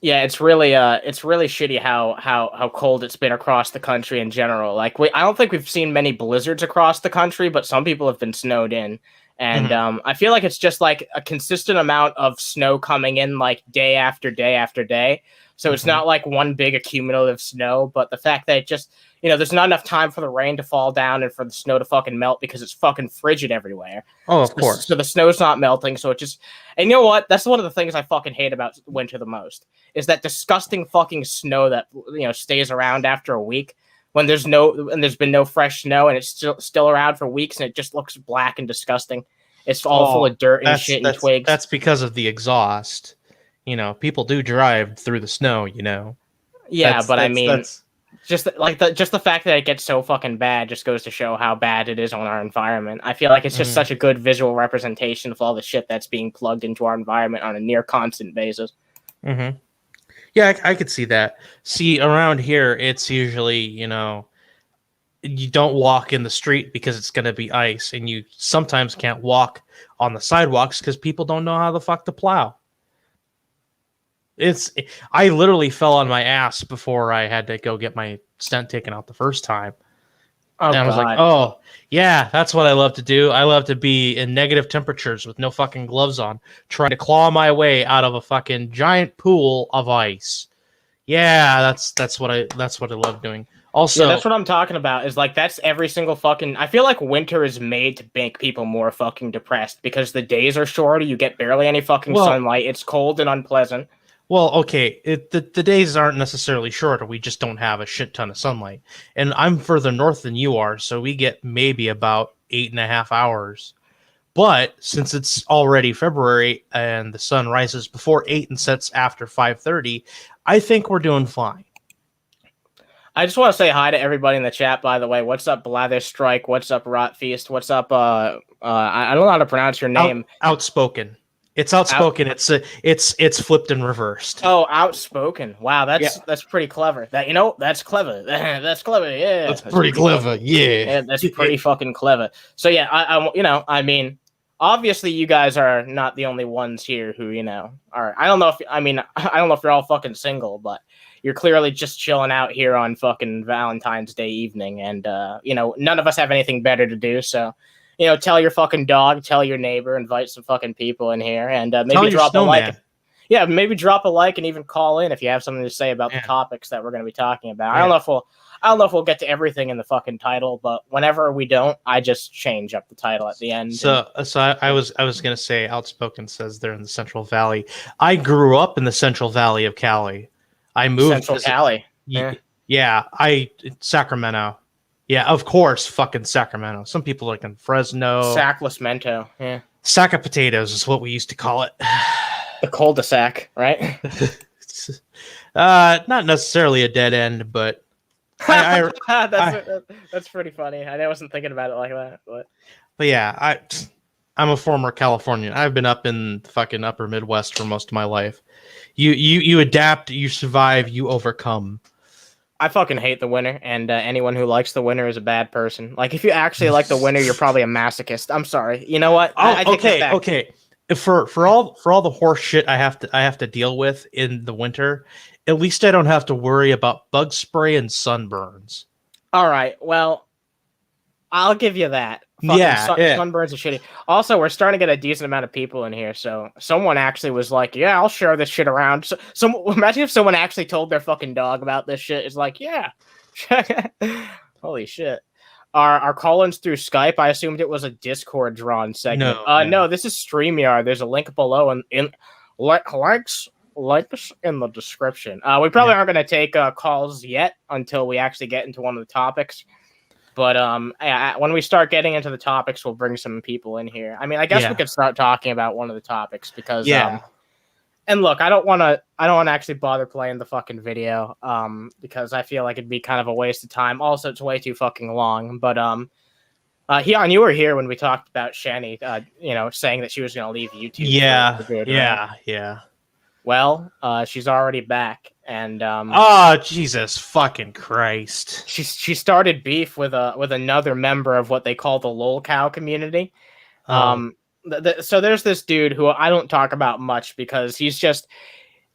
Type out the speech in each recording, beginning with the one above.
Yeah, it's really shitty how cold it's been across the country in general. Like I don't think we've seen many blizzards across the country, but some people have been snowed in. And Mhm. I feel like it's just like a consistent amount of snow coming in like day after day after day. So it's Mhm. not like one big accumulative snow, but the fact that it just, there's not enough time for the rain to fall down and for the snow to fucking melt because it's fucking frigid everywhere. Oh, So, of so course. the snow's not melting, so it just, and you know what? That's one of the things I fucking hate about winter the most is that disgusting fucking snow that stays around after a week when there's been no fresh snow and it's still around for weeks and it just looks black and disgusting. It's all full Oh, of dirt and that's shit and that's twigs. that's because of the exhaust. People do drive through the snow. Yeah, That's but I that's mean, that's. just the fact that it gets so fucking bad just goes to show how bad it is on our environment. I feel like it's just Mhm. such a good visual representation of all the shit that's being plugged into our environment on a near constant basis. Mhm. Yeah, I could see that. See, around here, it's usually you don't walk in the street because it's going to be ice, and you sometimes can't walk on the sidewalks because people don't know how the fuck to plow. It's I literally fell on my ass before I had to go get my stent taken out the first time. Oh And I was like, god. oh, yeah, that's what I love to do. I love to be in negative temperatures with no fucking gloves on, trying to claw my way out of a fucking giant pool of ice. Yeah, that's what I love doing. Yeah, that's Also, what I'm talking about. Is like that's every single fucking. I feel like winter is made to make people more fucking depressed because the days are shorter. You get barely any fucking well, sunlight. It's cold and unpleasant. okay, the days aren't necessarily shorter. We just don't have a shit ton of sunlight. And I'm further north than you are, so we get maybe about 8.5 hours. But since it's already February and the sun rises before 8 and sets after 5:30, I think we're doing fine. I just want to say hi to everybody in the chat. By the way, what's up, Blather Strike? What's up, Rot Feast? What's up? I don't know how to pronounce your name. Outspoken. It's Out. outspoken. It's flipped and reversed. Oh, outspoken. Wow, Yeah, that's pretty clever. That's clever. That's clever. Yeah, that's that's pretty pretty clever. fucking. Yeah. Yeah, that's pretty fucking clever. So yeah, I mean, obviously you guys are not the only ones here who are. I don't know if I don't know if you're all fucking single, but you're clearly just chilling out here on fucking Valentine's Day evening, and none of us have anything better to do, so. Tell your fucking dog, tell your neighbor, invite some fucking people in here, and Tell maybe your drop a like. snowman. Yeah, maybe drop a like and even call in if you have something to say about the Yeah. topics that we're going to be talking about. Yeah. I don't know if we'll get to everything in the fucking title, but whenever we don't, I just change up the title at the end. So I was gonna say, outspoken says they're in the Central Valley. I grew up in the Central Valley of Cali. I moved Central because Cali. Yeah. yeah, Sacramento. Yeah, of course, fucking Sacramento. Some people like in Fresno. Sackless Mento. Yeah. Sack of potatoes is what we used to call it. The cul-de-sac, right? Not necessarily a dead end, but that's pretty funny. I wasn't thinking about it like that, but yeah, I'm a former Californian. I've been up in the fucking upper Midwest for most of my life. You adapt, you survive, you overcome. I fucking hate the winter, and anyone who likes the winter is a bad person. Like, if you actually like the winter, you're probably a masochist. I'm sorry. You know what? I take this back. Okay. For all the horse shit I have to deal with in the winter, at least I don't have to worry about bug spray and sunburns. All right. Well, I'll give you that. Fucking sunburns are shitty. Also, we're starting to get a decent amount of people in here, so someone actually was like, "Yeah, I'll share this shit around." So imagine if someone actually told their fucking dog about this shit. It's like, yeah, holy shit. Our call-ins through Skype. I assumed it was a Discord drawn segment. No, this is StreamYard. There's a link below and in links in the description. We probably aren't going to take calls yet until we actually get into one of the topics. But when we start getting into the topics, we'll bring some people in here. I mean, I guess we could start talking about one of the topics because and look, I don't want to actually bother playing the fucking video because I feel like it'd be kind of a waste of time. Also, it's way too fucking long. But Hyun, you were here when we talked about Shanny, saying that she was going to leave YouTube. Yeah, for good, yeah, right? yeah. Well, she's already back, and oh Jesus fucking Christ! She started beef with another member of what they call the lol cow community. So there's this dude who I don't talk about much because he's just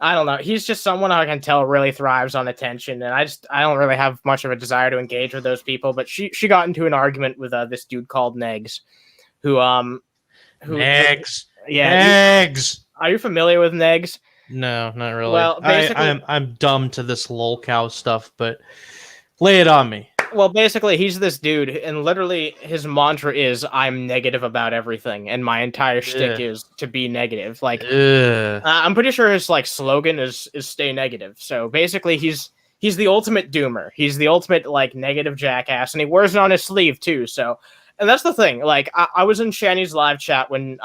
I don't know. He's just someone I can tell really thrives on attention, and I don't really have much of a desire to engage with those people. But she got into an argument with this dude called Negz, who Negz. Yeah, Negz. Are you familiar with Negz? No, not really. Well, basically, I'm dumb to this lolcow stuff, but lay it on me. Well, basically, he's this dude, and literally his mantra is, "I'm negative about everything," and my entire shtick is to be negative. Like, I'm pretty sure his like slogan is "Stay negative." So basically, he's the ultimate doomer. He's the ultimate like negative jackass, and he wears it on his sleeve too. So, and that's the thing. Like, I was in Shanny's live chat when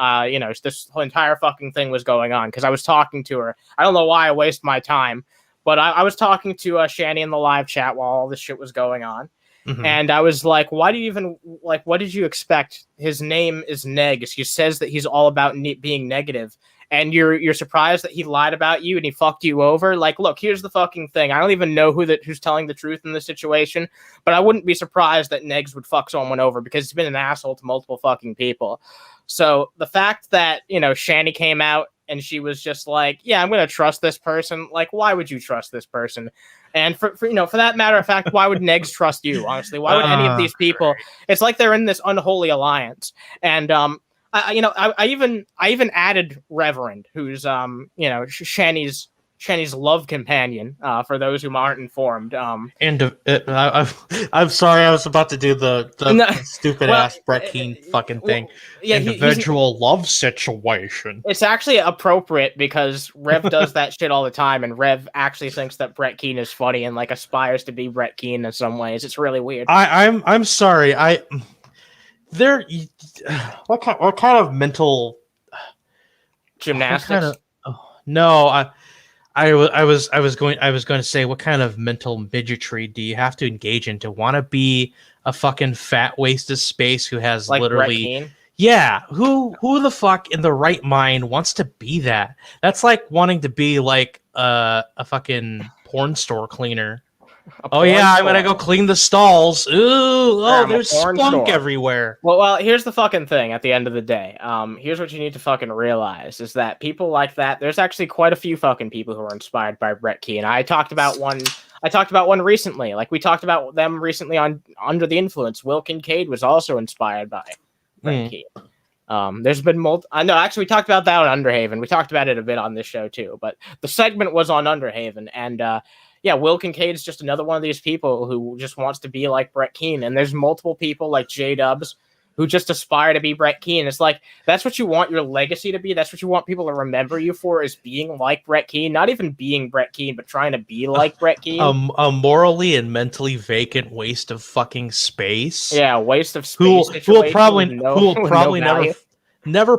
this whole entire fucking thing was going on because I was talking to her. I don't know why I waste my time, but I was talking to Shanny in the live chat while all this shit was going on. Mm-hmm. And I was like, why do you even, like, what did you expect? His name is Negz. He says that he's all about being negative. And you're surprised that he lied about you and he fucked you over? Like, look, here's the fucking thing. I don't even know who's telling the truth in this situation, but I wouldn't be surprised that Negz would fuck someone over because he's been an asshole to multiple fucking people. So the fact that, Shanny came out and she was just like, yeah, I'm going to trust this person. Like, why would you trust this person? And for that matter of fact, why would Negz trust you? Honestly, why would any of these people? It's like they're in this unholy alliance. And I even added Reverend, who's Shanny's love companion. For those who aren't informed. I'm sorry, I was about to do the stupid ass Brett Keane fucking thing. Yeah, individual love situation. It's actually appropriate because Rev does that shit all the time, and Rev actually thinks that Brett Keane is funny and like aspires to be Brett Keane in some ways. It's really weird. I'm sorry. What kind of mental gymnastics? I was going to say, what kind of mental midgetry do you have to engage in to want to be a fucking fat wasted space who has like literally, yeah, who the fuck in the right mind wants to be that? That's like wanting to be like a fucking porn store cleaner. Oh yeah, I'm gonna go clean the stalls. Ooh, there's spunk everywhere. Well, here's the fucking thing. At the end of the day, here's what you need to fucking realize: is that people like that. There's actually quite a few fucking people who are inspired by Brett Keane. I talked about one recently. Like we talked about them recently on Under the Influence. Will Kincaid was also inspired by Brett Keane. There's been actually we talked about that on Underhaven. We talked about it a bit on this show too, but the segment was on Underhaven, and yeah, Will Kincaid is just another one of these people who just wants to be like Brett Keane. And there's multiple people like J-Dubs who just aspire to be Brett Keane. It's like, that's what you want your legacy to be. That's what you want people to remember you for, is being like Brett Keane. Not even being Brett Keane, but trying to be like Brett Keane. A morally and mentally vacant waste of fucking space. Yeah, waste of space. Who will probably never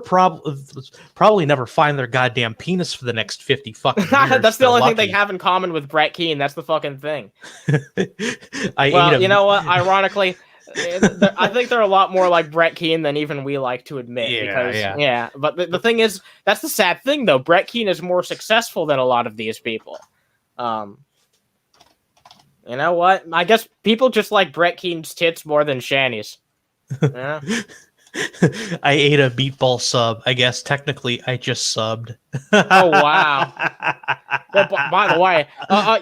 find their goddamn penis for the next 50 fucking years. That's the only thing they have in common with Brett Keane. That's the fucking thing. You know what? Ironically, I think they're a lot more like Brett Keane than even we like to admit. Yeah. But the thing is, that's the sad thing, though. Brett Keane is more successful than a lot of these people. You know what? I guess people just like Brett Keane's tits more than Shanny's. Yeah. I ate a meatball sub. I guess technically I just subbed. Oh wow! Well, by the way,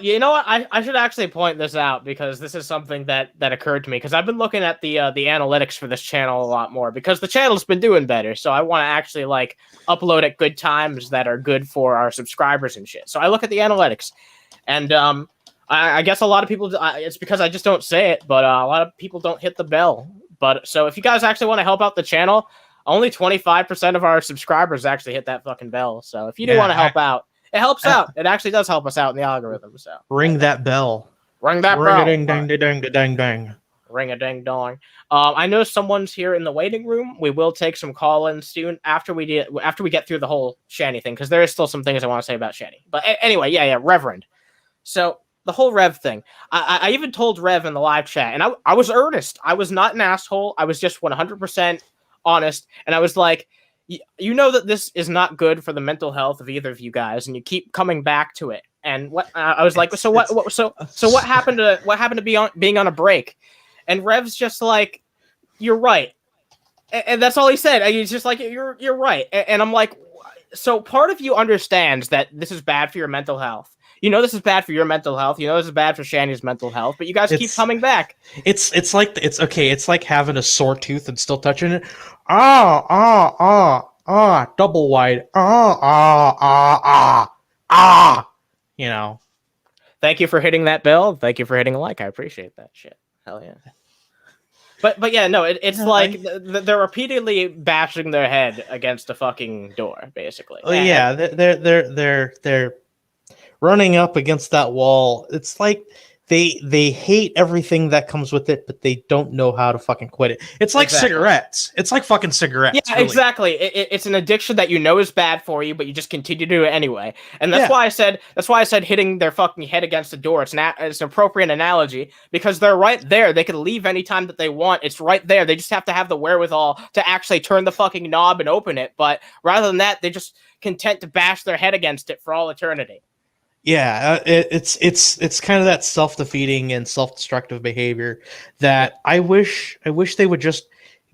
you know what? I should actually point this out because this is something that occurred to me because I've been looking at the analytics for this channel a lot more because the channel's been doing better. So I want to actually like upload at good times that are good for our subscribers and shit. So I look at the analytics, and I guess a lot of people. It's because I just don't say it, but a lot of people don't hit the bell. But so if you guys actually want to help out the channel, only 25% of our subscribers actually hit that fucking bell. So if you do want to help out, it helps out. It actually does help us out in the algorithm. So ring that bell. Ring that bell. Ring-a-ding-ding-ding-ding. Ring-a-ding-dong. I know someone's here in the waiting room. We will take some call-ins soon after we get through the whole Shanny thing, because there is still some things I want to say about Shanny. But anyway, yeah, Reverend. So the whole Rev thing. I even told Rev in the live chat, and I was earnest. I was not an asshole. I was just 100% honest. And I was like, you know that this is not good for the mental health of either of you guys, and you keep coming back to it. And what I was like, so what happened to being on a break? And Rev's just like, you're right. And that's all he said. He's just like, you're right. And I'm like, So part of you understands that this is bad for your mental health. You know this is bad for your mental health. You know this is bad for Shanny's mental health. But you guys keep coming back. It's like having a sore tooth and still touching it. Double wide. You know. Thank you for hitting that bell. Thank you for hitting a like. I appreciate that shit. Hell yeah. But yeah, no, it's like they're repeatedly bashing their head against a fucking door, basically. Oh yeah, they're running up against that wall. It's like they hate everything that comes with it, but they don't know how to fucking quit it. It's like cigarettes. It's like fucking cigarettes. Yeah, really. Exactly. It's an addiction that you know is bad for you, but you just continue to do it anyway. And that's why I said hitting their fucking head against the door. It's an appropriate analogy because they're right there. They can leave anytime that they want. It's right there. They just have to have the wherewithal to actually turn the fucking knob and open it. But rather than that, they're just content to bash their head against it for all eternity. Yeah, it's kind of that self-defeating and self-destructive behavior that I wish they would just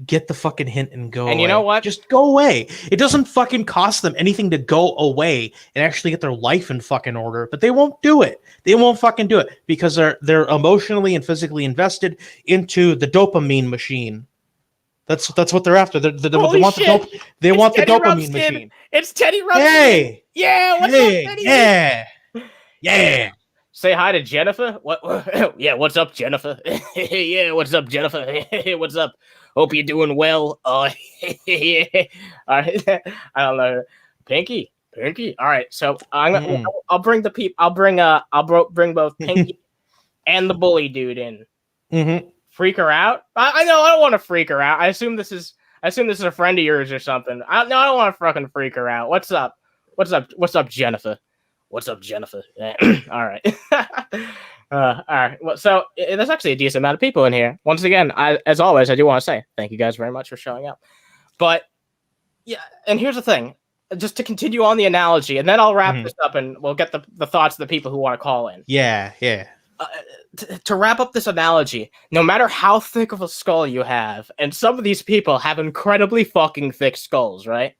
get the fucking hint and go away. And you know what? Just go away. It doesn't fucking cost them anything to go away and actually get their life in fucking order, but they won't do it. They won't fucking do it because they're emotionally and physically invested into the dopamine machine. That's what they're after. They want the dopamine machine. It's Teddy Ruxpin. Hey. Yeah, what's up, Teddy? Yeah. Yeah. Say hi to Jennifer. What? Yeah, what's up, Jennifer? Yeah, what's up, Jennifer? What's up? Hope you're doing well. Yeah. I don't know. Pinky. All right, so I'll bring the people. I'll bring both Pinky and the bully dude in. Mm-hmm. Freak her out? I know. I don't want to freak her out. I assume this is a friend of yours or something. I don't want to fucking freak her out. What's up? What's up, Jennifer? What's up, Jennifer? All right. All right. Well, so there's actually a decent amount of people in here. Once again, as always, I do want to say thank you guys very much for showing up. But yeah, and here's the thing. Just to continue on the analogy, and then I'll wrap this up, and we'll get the thoughts of the people who want to call in. Yeah. To wrap up this analogy, no matter how thick of a skull you have, and some of these people have incredibly fucking thick skulls, right?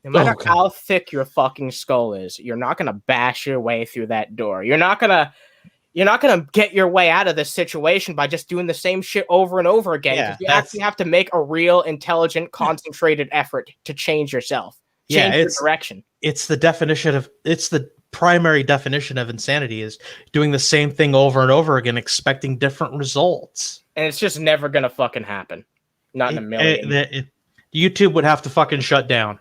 No matter how thick your fucking skull is, you're not gonna bash your way through that door. You're not gonna get your way out of this situation by just doing the same shit over and over again. Yeah, you actually have to make a real, intelligent, concentrated effort to change yourself. Change your direction. It's the primary definition of insanity is doing the same thing over and over again, expecting different results. And it's just never gonna fucking happen. Not in a million. YouTube would have to fucking shut down.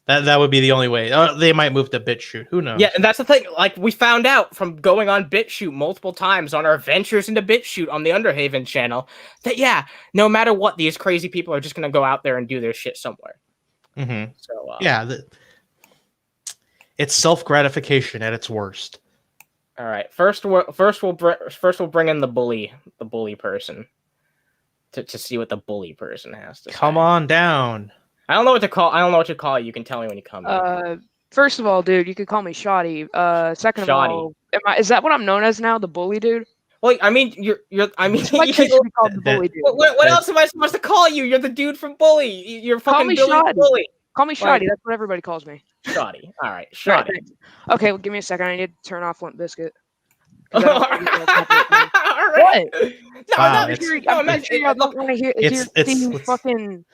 That would be the only way. They might move to BitChute. Who knows? Yeah, and that's the thing. Like, we found out from going on BitChute multiple times on our ventures into BitChute on the Underhaven channel that, yeah, no matter what, these crazy people are just going to go out there and do their shit somewhere. Mm-hmm. So, it's self-gratification at its worst. All right. First we'll bring in the bully person to see what the bully person has to say. Come on down. I don't know what to call you. You can tell me when you come in. First of all, dude, you could call me Shoddy. Second of all, is that what I'm known as now, the bully dude? Well, I mean, you're. I mean, you should be called the bully dude. What else am I supposed to call you? You're the dude from Bully. You're fucking Billy Bully. Call me Shoddy. That's what everybody calls me. Shoddy. All right, Shoddy. Right, okay, well, give me a second. I need to turn off Limp Bizkit. All right. I'm sure you don't want to hear fucking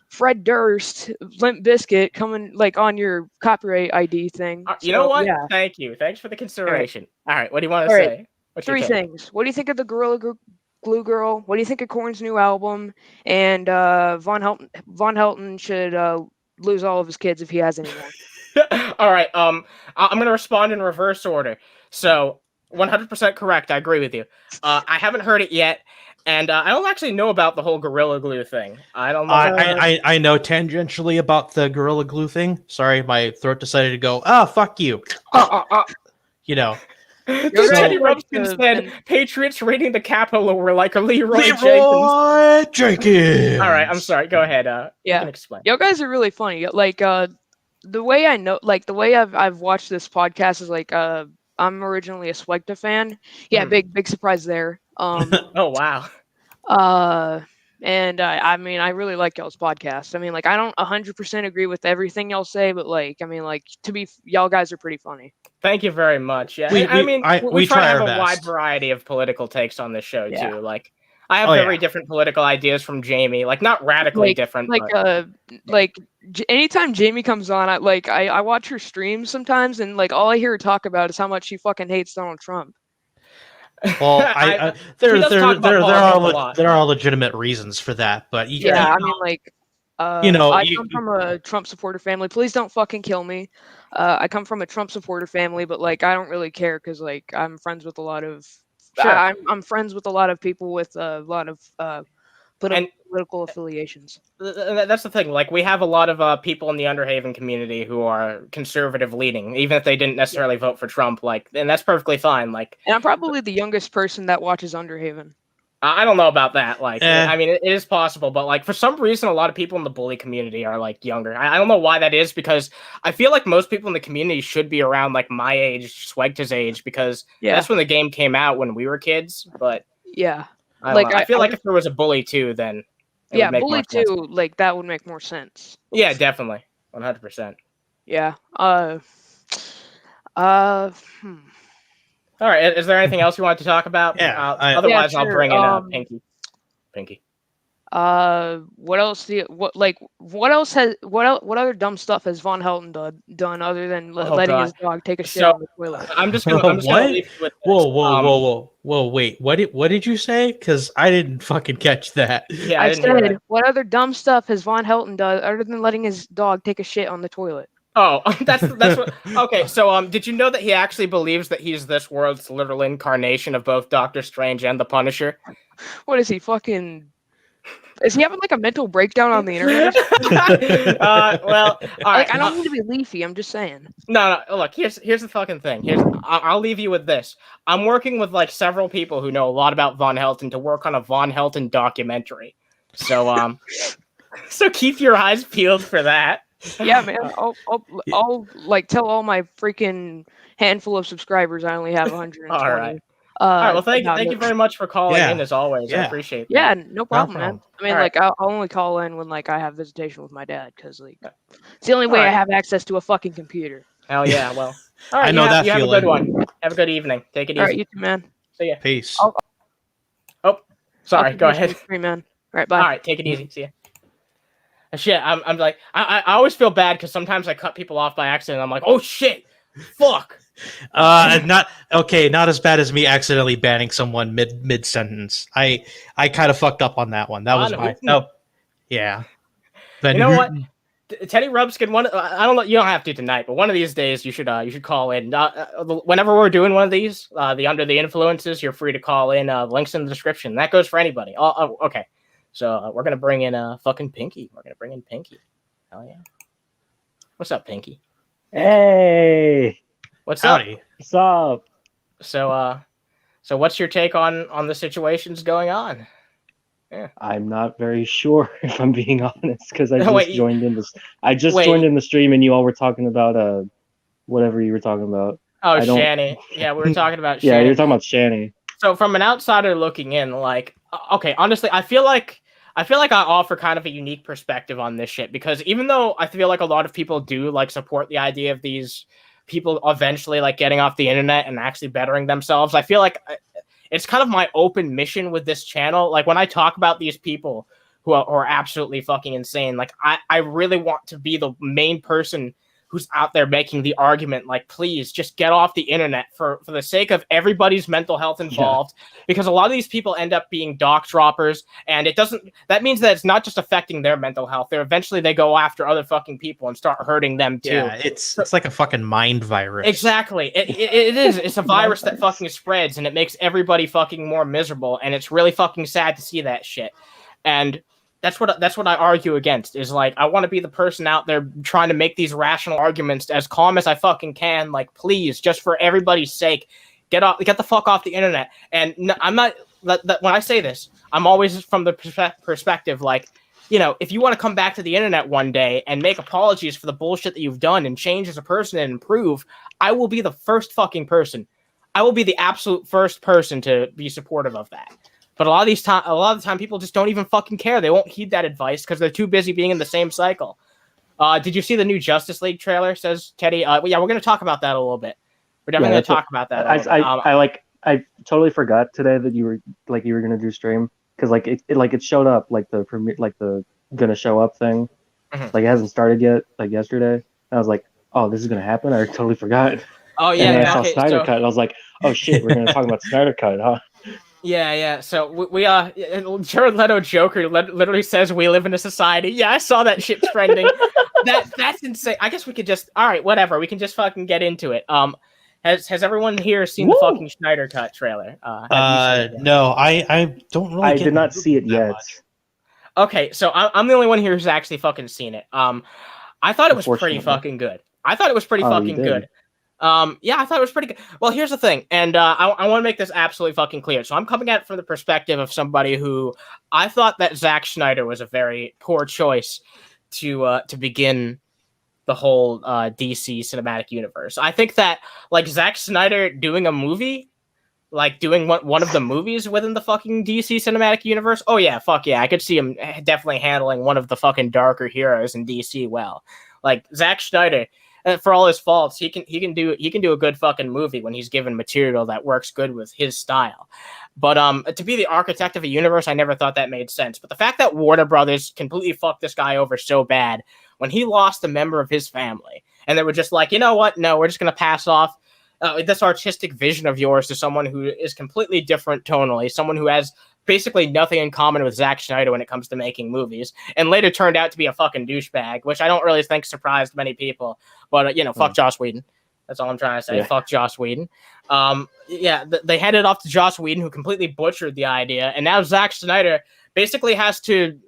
Fred Durst, Limp Bizkit coming like on your copyright ID thing. You know what? Yeah. Thank you. Thanks for the consideration. All right. What do you want to say? Three things. What do you think of the Gorilla Glue Girl? What do you think of Korn's new album? And Von Helton should lose all of his kids if he has any more. All right. I'm gonna respond in reverse order. So 100% correct. I agree with you. I haven't heard it yet. And I don't actually know about the whole Gorilla Glue thing. I don't know. I know tangentially about the Gorilla Glue thing. Sorry, my throat decided to go, fuck you. You know. Teddy Ruxpin said, Patriots raiding the Capitol were like a Leroy Jenkins. All right, I'm sorry. Go ahead. You can explain. You guys are really funny. Like, the way I know, like, the way I've watched this podcast is like, I'm originally a Swegta fan. Yeah, big surprise there. Oh wow. And I mean, I really like y'all's podcast. I mean, like, I don't 100% agree with everything y'all say, but like, I mean, like, y'all guys are pretty funny. Thank you very much. Yeah, we try to have a wide variety of political takes on this show too. Like, I have very different political ideas from Jamie. Like, not radically different. Like anytime Jamie comes on, I watch her streams sometimes, and like all I hear her talk about is how much she fucking hates Donald Trump. Well, there are legitimate reasons for that, but I mean, like, I come from a Trump supporter family. Please don't fucking kill me. I come from a Trump supporter family, but like, I don't really care because like I'm friends with a lot of, I'm friends with a lot of people with a lot of political affiliations. That's the thing. Like, we have a lot of people in the Underhaven community who are conservative leaning, even if they didn't necessarily vote for Trump. Like, and that's perfectly fine. Like, and I'm probably the youngest person that watches Underhaven. I don't know about that. Like, I mean, it is possible, but like for some reason, a lot of people in the bully community are like younger. I don't know why that is, because I feel like most people in the community should be around like my age, Swegta's age, because that's when the game came out when we were kids. But I feel like if there was a bully too, then bully too, like that would make more sense. Yeah, definitely, 100%. Yeah. All right. Is there anything else you want to talk about? Yeah. Otherwise, I'll bring in Pinky. What else? What other dumb stuff has Von Helton done other than letting his dog take a shit on the toilet? I'm just gonna leave you with this. Whoa! Wait, what did you say? Because I didn't fucking catch that. Yeah, I said, what other dumb stuff has Von Helton done other than letting his dog take a shit on the toilet? Oh, that's what. Okay, so did you know that he actually believes that he's this world's literal incarnation of both Doctor Strange and the Punisher? What is he fucking? Is he having like a mental breakdown on the internet? Well, all right. I don't mean to be leafy. I'm just saying. No. Look, here's the fucking thing. I'll leave you with this. I'm working with like several people who know a lot about Von Helton to work on a Von Helton documentary. So so keep your eyes peeled for that. Yeah, man. I'll like tell all my freaking handful of subscribers I only have 120. All right. All right. Well, thank you very much for calling in as always. I appreciate that. Yeah, no problem, man. I mean, like, I'll only call in when like I have visitation with my dad, because like it's the only way I have access to a fucking computer. Hell yeah. Well, all right. I know that you feeling. Have a good one. Have a good evening. Take it easy. All right, you too, man. See ya. Peace. Sorry. Go ahead. Free, man. All right, bye. All right. Take it easy. See ya. Shit, I'm like, I always feel bad because sometimes I cut people off by accident. I'm like, oh shit, fuck. Not as bad as me accidentally banning someone mid sentence. I kind of fucked up on that one. That was yeah. But you know what, Teddy Rubskin, I don't know, you don't have to tonight, but one of these days you should call in. Whenever we're doing one of these, the Under the Influences, you're free to call in. Links in the description. That goes for anybody. Okay. So we're gonna bring in fucking Pinky. We're gonna bring in Pinky. Hell yeah! What's up, Pinky? Hey. What's Howdy. up? What's up? So what's your take on the situations going on? Yeah. I'm not very sure, if I'm being honest, because I just joined in this. I just joined in the stream, and you all were talking about whatever you were talking about. Oh, Shanny. Yeah, we were talking about. Yeah, Shanny. you're talking about Shanny. So from an outsider looking in, like, okay, honestly, I feel like I offer kind of a unique perspective on this shit, because even though I feel like a lot of people do like support the idea of these people eventually like getting off the internet and actually bettering themselves, I feel like it's kind of my open mission with this channel. Like, when I talk about these people who are absolutely fucking insane, like I really want to be the main person who's out there making the argument, like, please just get off the internet for the sake of everybody's mental health involved. Because a lot of these people end up being doc droppers, and that means that it's not just affecting their mental health. They go after other fucking people and start hurting them too. Yeah, it's like a fucking mind virus. Exactly. It is. It's a virus that fucking spreads, and it makes everybody fucking more miserable, and it's really fucking sad to see that shit. And that's what I argue against, is like, I want to be the person out there trying to make these rational arguments as calm as I fucking can. Like, please, just for everybody's sake, get the fuck off the internet. And I'm not, when I say this, I'm always from the perspective, like, you know, if you want to come back to the internet one day and make apologies for the bullshit that you've done and change as a person and improve, I will be the first fucking person. I will be the absolute first person to be supportive of that. But a lot of the time, people just don't even fucking care. They won't heed that advice because they're too busy being in the same cycle. Did you see the new Justice League trailer? Says Teddy. Yeah, we're going to talk about that a little bit. We're definitely going to talk about that. I totally forgot today that you were going to do stream because it showed up like the premiere, like the gonna show up thing. Mm-hmm. Like it hasn't started yet. Like yesterday, and I was like, oh, this is going to happen. I totally forgot. Oh yeah, and then I saw Snyder Cut, and I was like, oh shit, we're going to talk about Snyder Cut, huh? Yeah. So we Jared Leto Joker literally says we live in a society. Yeah, I saw that shit trending. That's insane. I guess we could just whatever. We can just fucking get into it. Has everyone here seen the fucking Snyder Cut trailer? No, I don't really. I did not see it yet. Much. Okay, so I'm the only one here who's actually fucking seen it. I thought it was pretty fucking good. I thought it was pretty fucking good. Yeah, I thought it was pretty good. Well, here's the thing, and I want to make this absolutely fucking clear. So I'm coming at it from the perspective of somebody who I thought that Zack Snyder was a very poor choice to begin the whole DC cinematic universe. I think that like Zack Snyder doing a movie, like doing one of the movies within the fucking DC cinematic universe. Oh yeah, fuck yeah, I could see him definitely handling one of the fucking darker heroes in DC well. Like Zack Snyder. For all his faults, he can do a good fucking movie when he's given material that works good with his style. But to be the architect of a universe, I never thought that made sense. But the fact that Warner Brothers completely fucked this guy over so bad when he lost a member of his family, and they were just like, you know what? No, we're just gonna pass off this artistic vision of yours to someone who is completely different tonally, someone who has basically nothing in common with Zack Snyder when it comes to making movies, and later turned out to be a fucking douchebag, which I don't really think surprised many people. But fuck Joss Whedon. That's all I'm trying to say. Yeah. Fuck Joss Whedon. They handed it off to Joss Whedon, who completely butchered the idea, and now Zack Snyder basically has to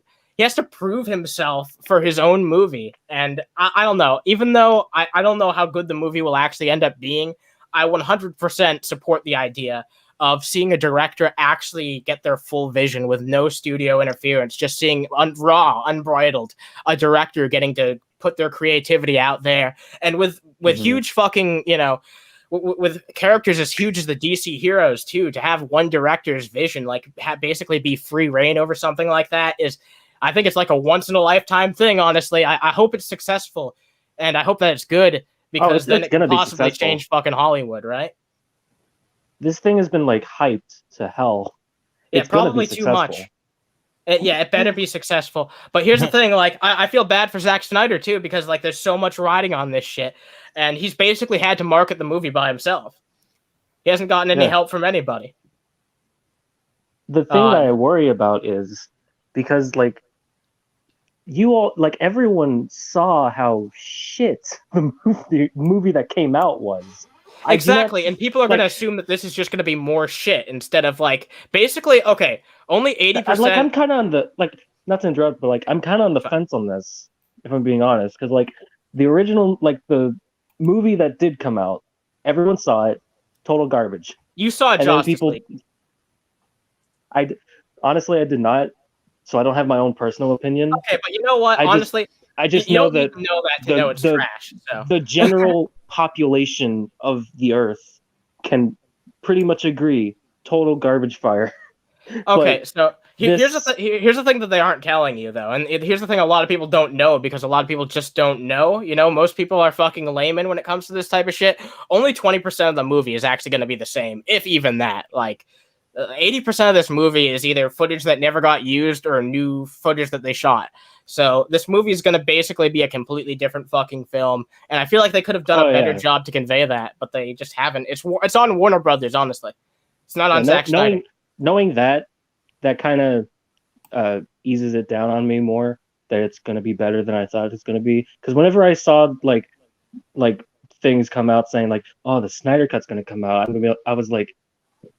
prove himself for his own movie. And I don't know. Even though I don't know how good the movie will actually end up being, I 100% support the idea of seeing a director actually get their full vision with no studio interference, just seeing raw, unbridled, a director getting to put their creativity out there. And with huge fucking, with characters as huge as the DC heroes too, to have one director's vision, like basically be free reign over something like that I think it's like a once in a lifetime thing. Honestly, I hope it's successful, and I hope that it's good, because then it can possibly change fucking Hollywood, right? This thing has been like hyped to hell. It's probably too much. It better be successful. But here's the thing, like I feel bad for Zack Snyder too, because like there's so much riding on this shit, and he's basically had to market the movie by himself. He hasn't gotten any help from anybody. The thing that I worry about is because like you all, like everyone saw how shit the movie that came out was. Exactly, and people are going to assume that this is just going to be more shit instead of like basically only 80%. Like I'm kind of on the not to interrupt, but like I'm kind of on the fence on this, if I'm being honest, because like the original, like the movie that did come out, everyone saw it, total garbage. You saw Justice League. Honestly, I did not, so I don't have my own personal opinion. Okay, but you know what? Honestly, I just know that it's trash. So. The general population of the Earth can pretty much agree, total garbage fire. Okay, so here's the thing that they aren't telling you though, and here's the thing a lot of people don't know, because a lot of people just don't know. Most people are fucking laymen when it comes to this type of shit. Only 20% of the movie is actually going to be the same, if even that. Like 80% of this movie is either footage that never got used or new footage that they shot. So this movie is going to basically be a completely different fucking film, and I feel like they could have done a better job to convey that, but they just haven't. It's on Warner Brothers, honestly. It's not on Zack Snyder. Knowing that kind of eases it down on me more, that it's going to be better than I thought it's going to be. Because whenever I saw like things come out saying like, oh, the Snyder Cut's going to come out, I was like,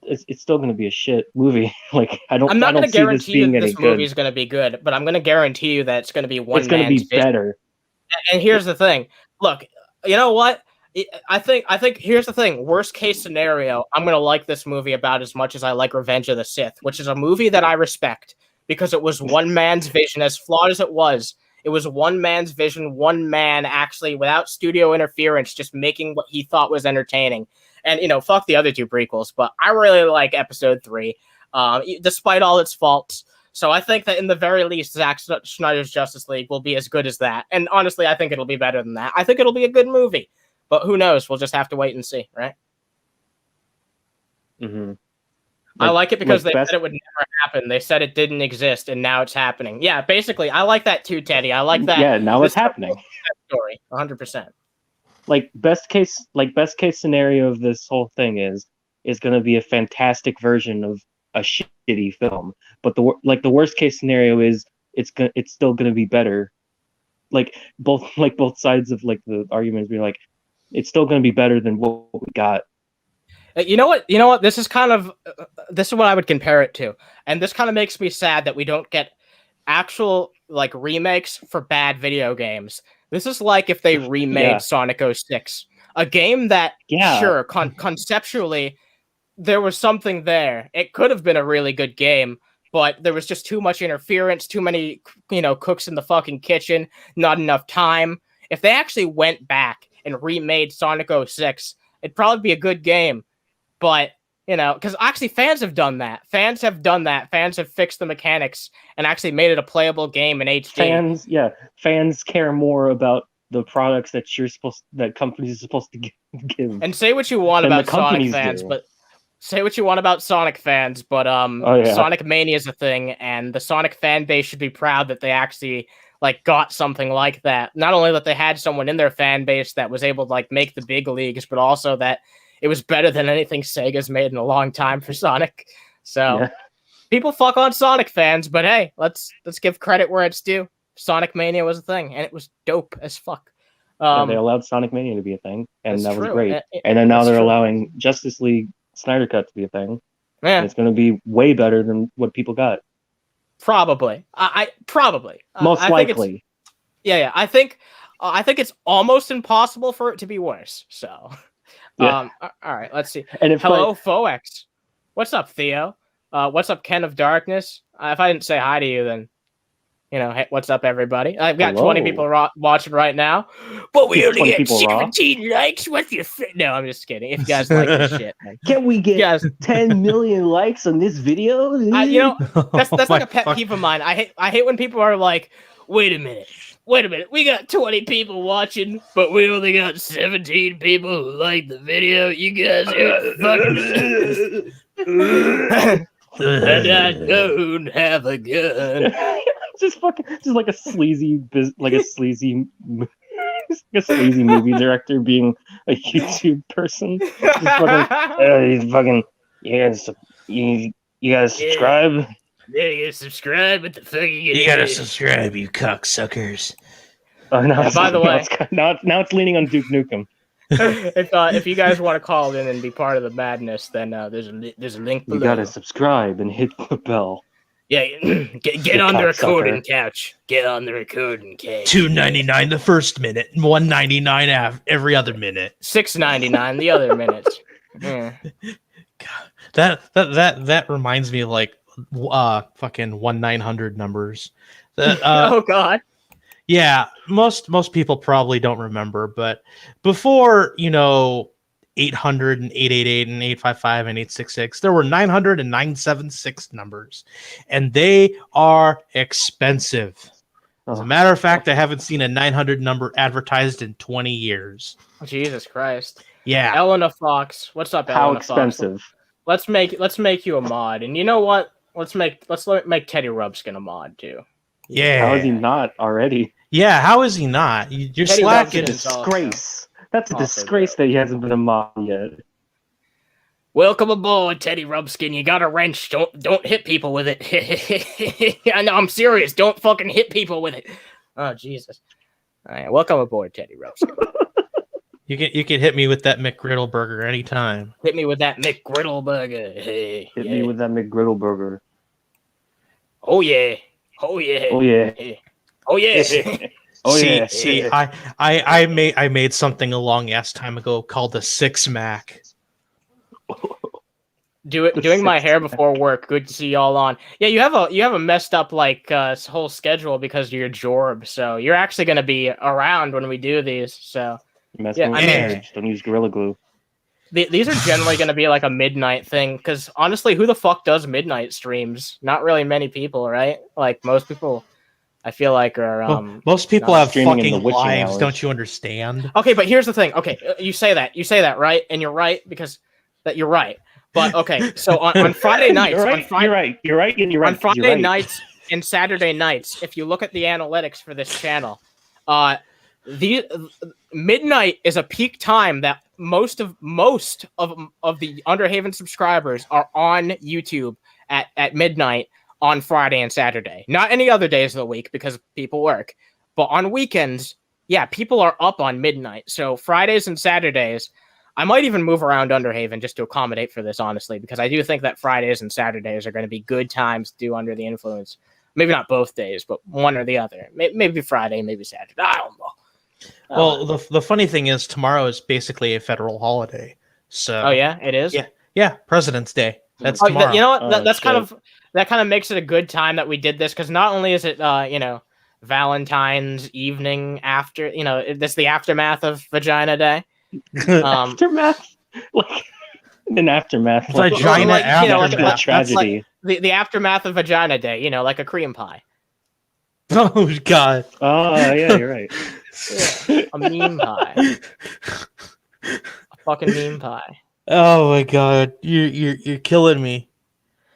it's still going to be a shit movie. Like I'm not going to guarantee you this movie is going to be good, but I'm going to guarantee you that it's going to be it's going to be better. And here's the thing. Look, you know what? I think here's the thing. Worst case scenario, I'm going to like this movie about as much as I like Revenge of the Sith, which is a movie that I respect because it was one man's vision, as flawed as it was. It was one man's vision, one man actually without studio interference, just making what he thought was entertaining. And, fuck the other two prequels, but I really like episode 3. despite all its faults. So I think that in the very least, Zack Snyder's Justice League will be as good as that. And honestly, I think it'll be better than that. I think it'll be a good movie. But who knows? We'll just have to wait and see, right? Mm-hmm. I like it because they said it would never happen. They said it didn't exist, and now it's happening. Yeah, basically, I like that too, Teddy. I like that. Yeah, now it's happening. Story, 100%. Like best case scenario of this whole thing is going to be a fantastic version of a shitty film. But the worst case scenario is it's still going to be better. Like both sides of like the arguments being like it's still going to be better than what we got. You know what? This is what I would compare it to, and this kind of makes me sad that we don't get actual like remakes for bad video games. This is like if they remade Sonic 06, a game that sure conceptually there was something there. It could have been a really good game, but there was just too much interference, too many cooks in the fucking kitchen, not enough time. If they actually went back and remade Sonic 06, it'd probably be a good game. But, because actually fans have done that. Fans have fixed the mechanics and actually made it a playable game in HD. Fans care more about the products that companies are supposed to give. And say what you want about Sonic fans, but Sonic Mania is a thing, and the Sonic fan base should be proud that they actually got something like that. Not only that they had someone in their fan base that was able to make the big leagues, but also that it was better than anything Sega's made in a long time for Sonic. So people fuck on Sonic fans, but hey, let's give credit where it's due. Sonic Mania was a thing, and it was dope as fuck. They allowed Sonic Mania to be a thing, and that was great. And then now they're allowing Justice League Snyder Cut to be a thing. Yeah. And it's going to be way better than what people got. Probably. I probably. Most likely. I think it's almost impossible for it to be worse. So. All right, let's see. And hello, Foex. What's up, Theo? What's up, Ken of Darkness? If I didn't say hi to you, then hey, what's up, everybody? I've got 20 people watching right now, but we only get 17 likes. What's your no? I'm just kidding. If you guys like this shit, man. Can we get 10 million likes on this video? That's like a pet peeve of mine. I hate when people are like, wait a minute, we got 20 people watching, but we only got 17 people who like the video. You guys are fucking... And I don't have a gun. just like a sleazy movie director being a YouTube person. You guys subscribe? Yeah, you gotta subscribe. What the fuck you gotta subscribe, you cocksuckers. Oh, by the way, now it's leaning on Duke Nukem. If you guys want to call in and be part of the madness, then there's a link below. You gotta subscribe and hit the bell. Yeah, get on the recording couch. Get on the recording couch. $2.99 the first minute, $1.99 every other minute. $6.99 the other minutes. Yeah. God, that reminds me of fucking 1-900 numbers. Oh God. Yeah, most people probably don't remember, but before 800 and 888 and 855 and 866, there were 900 and 976 numbers, and they are expensive. As a matter of fact, I haven't seen a 900 number advertised in 20 years. Jesus Christ. Yeah. Elena Fox, what's up, Elena Fox? How expensive? Let's make you a mod, and you know what? Let's make Teddy Rubskin a mod too. Yeah. How is he not already? Yeah, how is he not? You're Teddy slacking. That's a disgrace. That's a disgrace that he hasn't been a mod yet. Welcome aboard, Teddy Rubskin. You got a wrench. Don't hit people with it. I know, I'm serious. Don't fucking hit people with it. Oh, Jesus. All right, welcome aboard, Teddy Rubskin. You can hit me with that McGriddle burger anytime. Hit me with that McGriddle burger. Hey, hit me with that McGriddle burger. Oh yeah. Oh yeah. Oh yeah. Oh yeah. See, I made something a long ass time ago called the 6 Mac. Doing my hair before work. Good to see y'all on. Yeah, you have a messed up whole schedule because of your jorb. So you're actually going to be around when we do these. So Don't use Gorilla Glue. these are generally going to be like a midnight thing, because honestly, who the fuck does midnight streams? Not really many people, right? Like most people, I feel like are most people have streaming fucking lives. Don't you understand? Okay, but here's the thing. Okay, you say that, right? And you're right because that you're right. But okay, so on Friday nights, you're right. On Friday nights and Saturday nights, if you look at the analytics for this channel, the midnight is a peak time that most of the Underhaven subscribers are on YouTube at midnight on Friday and Saturday. Not any other days of the week because people work, but on weekends, yeah, people are up on midnight. So Fridays and Saturdays, I might even move around Underhaven just to accommodate for this, honestly, because I do think that Fridays and Saturdays are going to be good times to do Under the Influence. Maybe not both days, but one or the other. Maybe Friday, maybe Saturday. I don't know. Well, the funny thing is tomorrow is basically a federal holiday. So oh yeah, it is. Yeah, President's Day. That's tomorrow. You know what? That's kind of makes it a good time that we did this, because not only is it Valentine's evening after this the aftermath of Vagina Day. Aftermath, like an aftermath, vagina aftermath tragedy. Like the aftermath of Vagina Day. Like a cream pie. Oh God! Oh yeah, you're right. Yeah, a meme pie. A fucking meme pie. Oh my God! You're killing me.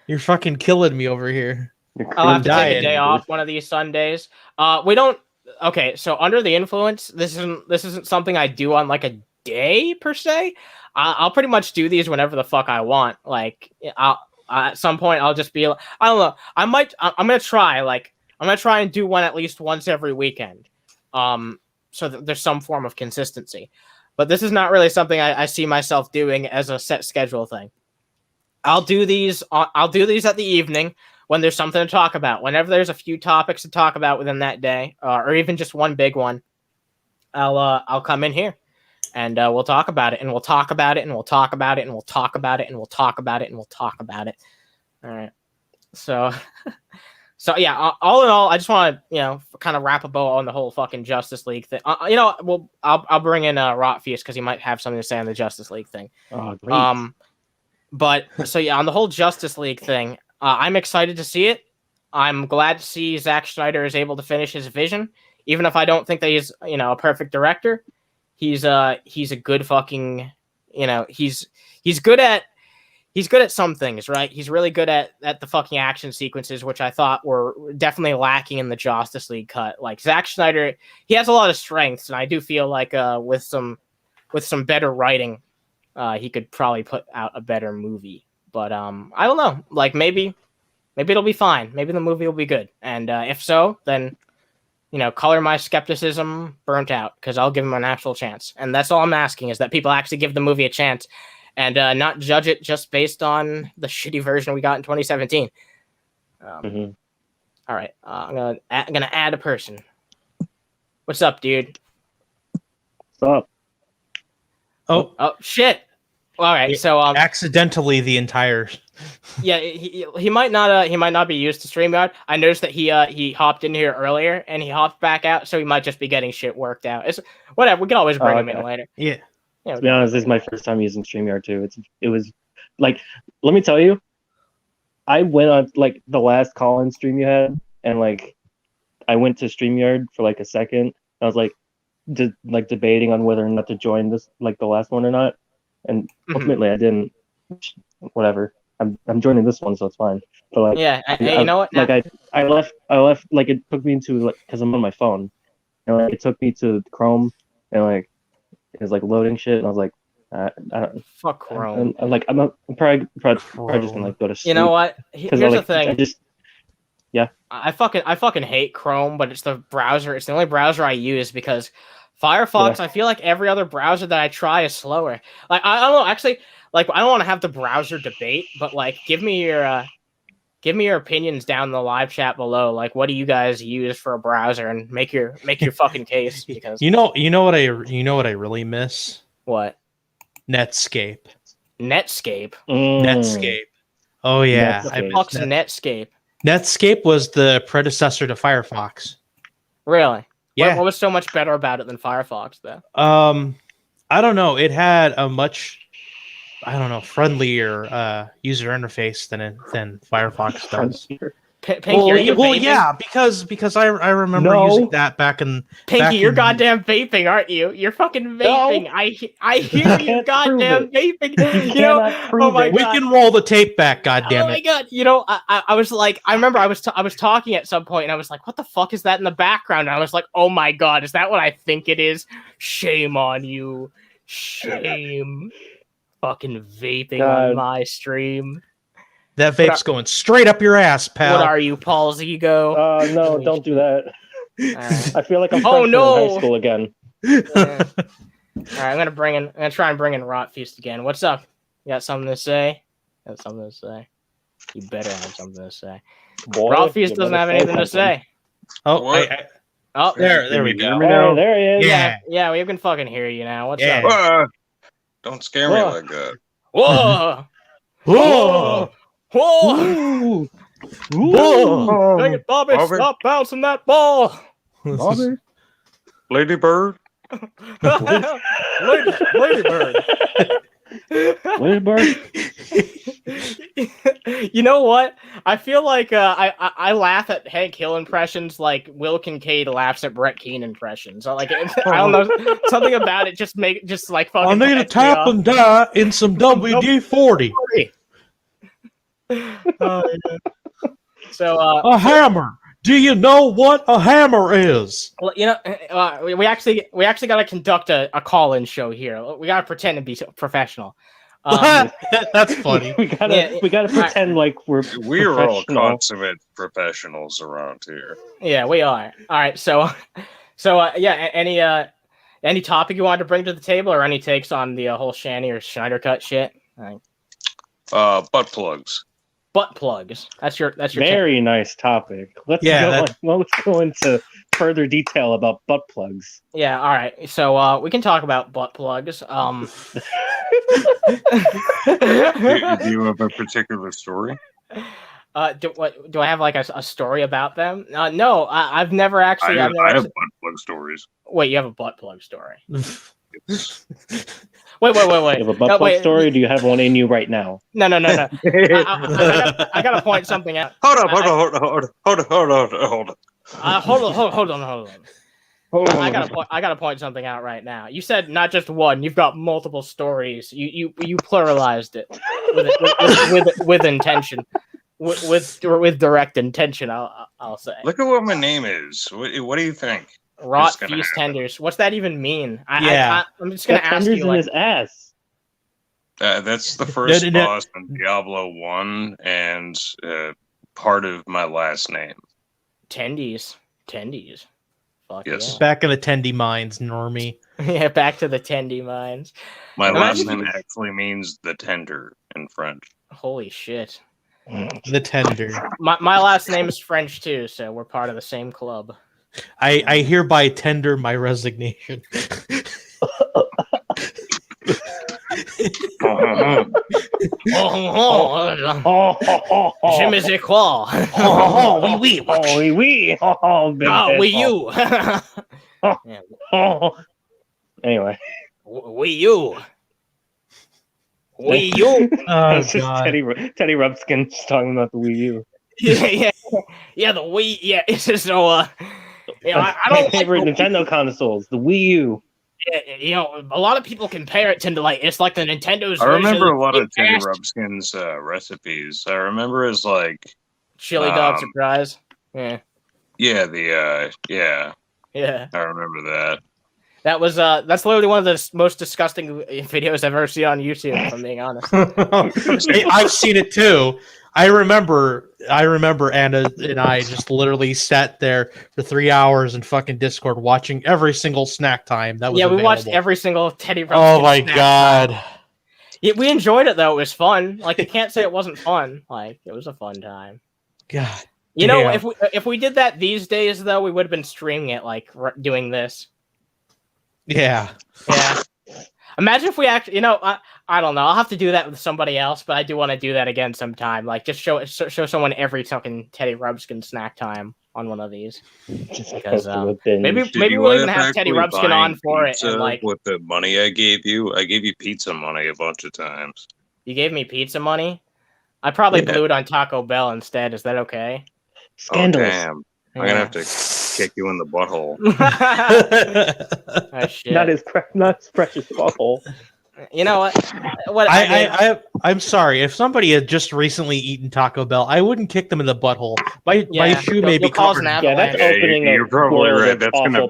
You're fucking killing me over here. I'll have to take a day off one of these Sundays. We don't. Okay, so Under the Influence, this isn't something I do on like a day per se. I'll pretty much do these whenever the fuck I want. Like, at some point I'll just be. I don't know. I'm gonna try. Like, I'm gonna try and do one at least once every weekend. So that there's some form of consistency. But this is not really something I see myself doing as a set schedule thing. I'll do these at the evening when there's something to talk about. Whenever there's a few topics to talk about within that day, or even just one big one, I'll come in here and we'll talk about it, and we'll talk about it, and we'll talk about it, and we'll talk about it, and we'll talk about it, and we'll talk about it. All right. So yeah, all in all, I just want to kind of wrap a bow on the whole fucking Justice League thing. I'll bring in Rotfeast because he might have something to say on the Justice League thing. Oh, great. But so yeah, on the whole Justice League thing, I'm excited to see it. I'm glad to see Zack Snyder is able to finish his vision, even if I don't think that he's a perfect director. He's a good fucking he's good at some things, right? He's really good at the fucking action sequences, which I thought were definitely lacking in the Justice League cut. Like Zack Snyder, he has a lot of strengths, and I do feel like with some better writing, he could probably put out a better movie. But I don't know. Like maybe it'll be fine. Maybe the movie will be good. And if so, then color my skepticism burnt out, because I'll give him an actual chance. And that's all I'm asking, is that people actually give the movie a chance and not judge it just based on the shitty version we got in 2017. All right, I'm gonna add a person. What's up, dude? What's up? Oh shit! All right, so accidentally the entire. Yeah, he might not be used to StreamYard. I noticed that he hopped in here earlier and he hopped back out, so he might just be getting shit worked out. It's whatever. We can always bring him in later. Yeah. To be honest, this is my first time using StreamYard too. It was like, let me tell you, I went on like the last call-in stream you had, and like I went to StreamYard for like a second. I was like, debating on whether or not to join this, like the last one or not, and ultimately I didn't. Whatever. I'm joining this one, so it's fine. But like, yeah, you know what? Like I left. Like it took me into like, because I'm on my phone, and like it took me to Chrome, and like it was like loading shit, and I was like, I don't. Fuck Chrome. I'm probably just gonna like go to sleep. You know what? Here's the thing. Yeah. I fucking hate Chrome, but it's the browser. It's the only browser I use, because Firefox, I feel like every other browser that I try is slower. Like I don't know, actually, like I don't want to have the browser debate, but like give me your opinions down in the live chat below. Like, what do you guys use for a browser, and make your fucking case, because you know what I really miss? What? Netscape. Netscape. Oh yeah, Netscape. Netscape was the predecessor to Firefox. Really? Yeah. What was so much better about it than Firefox, though? I don't know. It had a much I don't know, friendlier user interface than Firefox does. Pinky, because I remember using that back in Pinky, you're goddamn vaping, aren't you? You're fucking vaping. No. I hear you goddamn vaping. You know, oh my God. We can roll the tape back, goddamn it. Oh my God. You know, I was like, I remember I was talking at some point and I was like, what the fuck is that in the background? And I was like, oh my God, is that what I think it is? Shame on you. Shame. Fucking vaping on my stream. That vape's going straight up your ass, pal. What are you, Paul's ego? No, don't do that. I feel like I'm in high school again. Yeah. All right, I'm gonna try and bring in Rot Feast again. What's up? You got something to say? You better have something to say. Boy, Rot Feast doesn't have anything to say. There we go. Oh, there he is. Yeah, we can fucking hear you now. What's up? Don't scare me like that. Whoa! Whoa! Whoa! Whoa! Dang it, Bobby! Stop bouncing that ball! Bobby? Lady Bird? Lady Bird. Lady Bird? You know what? I feel like I laugh at Hank Hill impressions like Will Kincaid laughs at Brett Keane impressions. I don't know, something about it just like fucking. I need a tap and die in some WD-40. So a hammer. Do you know what a hammer is? Well, you know, we actually got to conduct a call-in show here. We got to pretend to be professional. That's funny. we gotta pretend like we're all consummate professionals around here. Yeah, we are. All right, so any topic you wanted to bring to the table, or any takes on the whole Shanny or Snyder cut shit? Butt plugs. Butt plugs. That's your very nice topic. Let's go into further detail about butt plugs. Yeah, all right. So we can talk about butt plugs. Do you have a particular story? Do I have like a story about them? No, I've never actually. I have butt plug stories. Wait, you have a butt plug story? Wait. You have a butt plug story, or do you have one in you right now? No. I gotta point something out. Hold on. I gotta point something out right now. You said not just one. You've got multiple stories. You pluralized it with intention, with direct intention. I'll say. Look at what my name is. What do you think? Rot Feast Tenders. What's that even mean? I'm just gonna ask you. Tenders in his ass. That's the first boss in Diablo 1 and part of my last name. Tendies. Fuck yes. Yeah. Back in the Tendy mines, normie. Yeah, back to the Tendy mines. My last name actually means the tender in French. Holy shit. The tender. My last name is French too, so we're part of the same club. I hereby tender my resignation. Je me sais quoi. Oui. Oui, you. Anyway. Oui, you. Wii U. Oh, God. Teddy Rubskin's talking about the Wii U. Yeah, the Wii. Yeah, it's just so. I don't. My favorite Nintendo consoles, the Wii U. Yeah, a lot of people compare it to it's like the Nintendo's. I remember a lot of Teddy Rubskin's recipes. I remember as like chili dog surprise. Yeah. Yeah. Yeah. I remember that. That was that's literally one of the most disgusting videos I've ever seen on YouTube, if I'm being honest. I've seen it too. I remember Anna and I just literally sat there for 3 hours in fucking Discord watching every single snack time that was available. We watched every single Teddy Rubskin. Oh my God. Yeah, we enjoyed it though. It was fun. Like, you can't say it wasn't fun. Like, it was a fun time. God. You know, if we did that these days though, we would have been streaming it, like doing this. Yeah. Imagine if we actually, I don't know. I'll have to do that with somebody else, but I do want to do that again sometime. Like, just show someone every fucking Teddy Rubskin snack time on one of these. Because maybe we'll even have Teddy Rubskin on for it. And, like, with the money I gave you pizza money a bunch of times. You gave me pizza money. I probably blew it on Taco Bell instead. Is that okay? Scandalous. Oh, damn. I'm gonna have to kick you in the butthole. Oh, shit. Not his precious butthole. You know what? I'm sorry. If somebody had just recently eaten Taco Bell, I wouldn't kick them in the butthole. My shoe may be covered. Yeah, that's opening You're probably right. That's gonna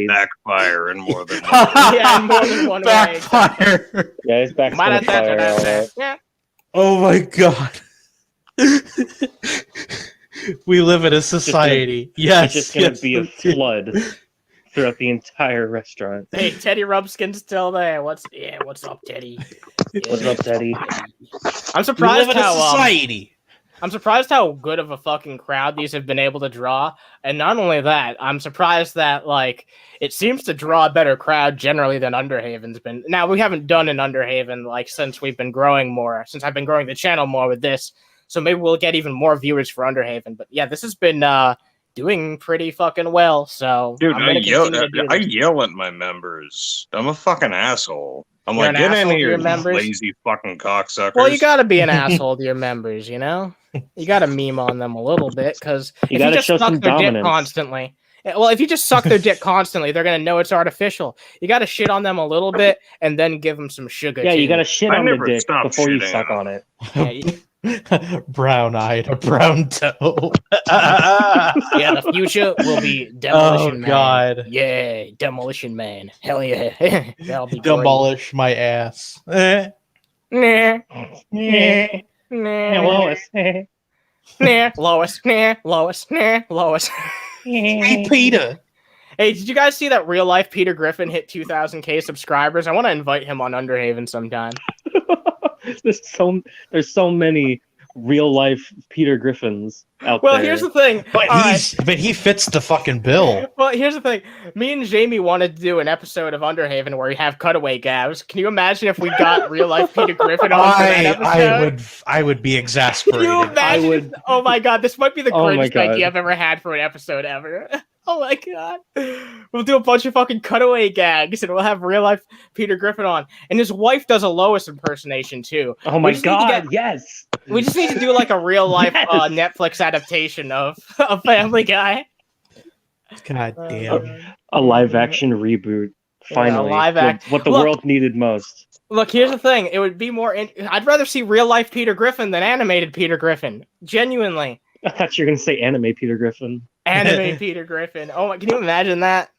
backfire in more than one way. Yeah, in more than one backfire. way. Yeah, it's backfire. Yeah. Oh my god. We live in a society. It's just gonna be a flood throughout the entire restaurant. Hey, Teddy Rumpskin's still there. What's up, Teddy? What's up, Teddy? I'm surprised society. I'm surprised how good of a fucking crowd these have been able to draw. And not only that, I'm surprised that it seems to draw a better crowd generally than Underhaven's been. Now, we haven't done an Underhaven since we've been growing more, since I've been growing the channel more with this. So maybe we'll get even more viewers for Underhaven. But yeah, this has been doing pretty fucking well. So dude, I yell at my members. I'm a fucking asshole. I'm You're like, get in here, you lazy fucking cocksuckers. Well, you gotta be an asshole to your members, you know? You gotta meme on them a little bit, because if you just suck their dick constantly. Well, if you just suck their dick constantly, they're gonna know it's artificial. You gotta shit on them a little bit and then give them some sugar. Yeah, you gotta shit on the dick before you suck on it. Brown-eyed, a brown toe. Yeah, the future will be Demolition Man. God. Yeah, Demolition Man. Hell yeah. That'll be demolish my ass. Nah. Nah. Lois. Nah. Lois. Nah. Lois. Nah. Lois. Hey, Peter. Hey, did you guys see that real life Peter Griffin hit 2,000k subscribers? I want to invite him on Underhaven sometime. There's so many real life Peter Griffins out there. Well, here's the thing. But he fits the fucking bill. Well, here's the thing. Me and Jamie wanted to do an episode of Underhaven where we have cutaway gabs. Can you imagine if we got real life Peter Griffin on for that episode? I would be exasperated. Can you imagine? Oh my god, this might be the greatest idea I've ever had for an episode ever. Oh my god. We'll do a bunch of fucking cutaway gags and we'll have real life Peter Griffin on. And his wife does a Lois impersonation too. Oh my god, yes. We just need to do a real life Netflix adaptation of Family Guy. God damn. A live action reboot. Finally. What the world needed most. Look, here's the thing. It would be more... I'd rather see real life Peter Griffin than animated Peter Griffin. Genuinely. I thought you were going to say anime Peter Griffin. Anime Peter Griffin. Oh my, can you imagine that?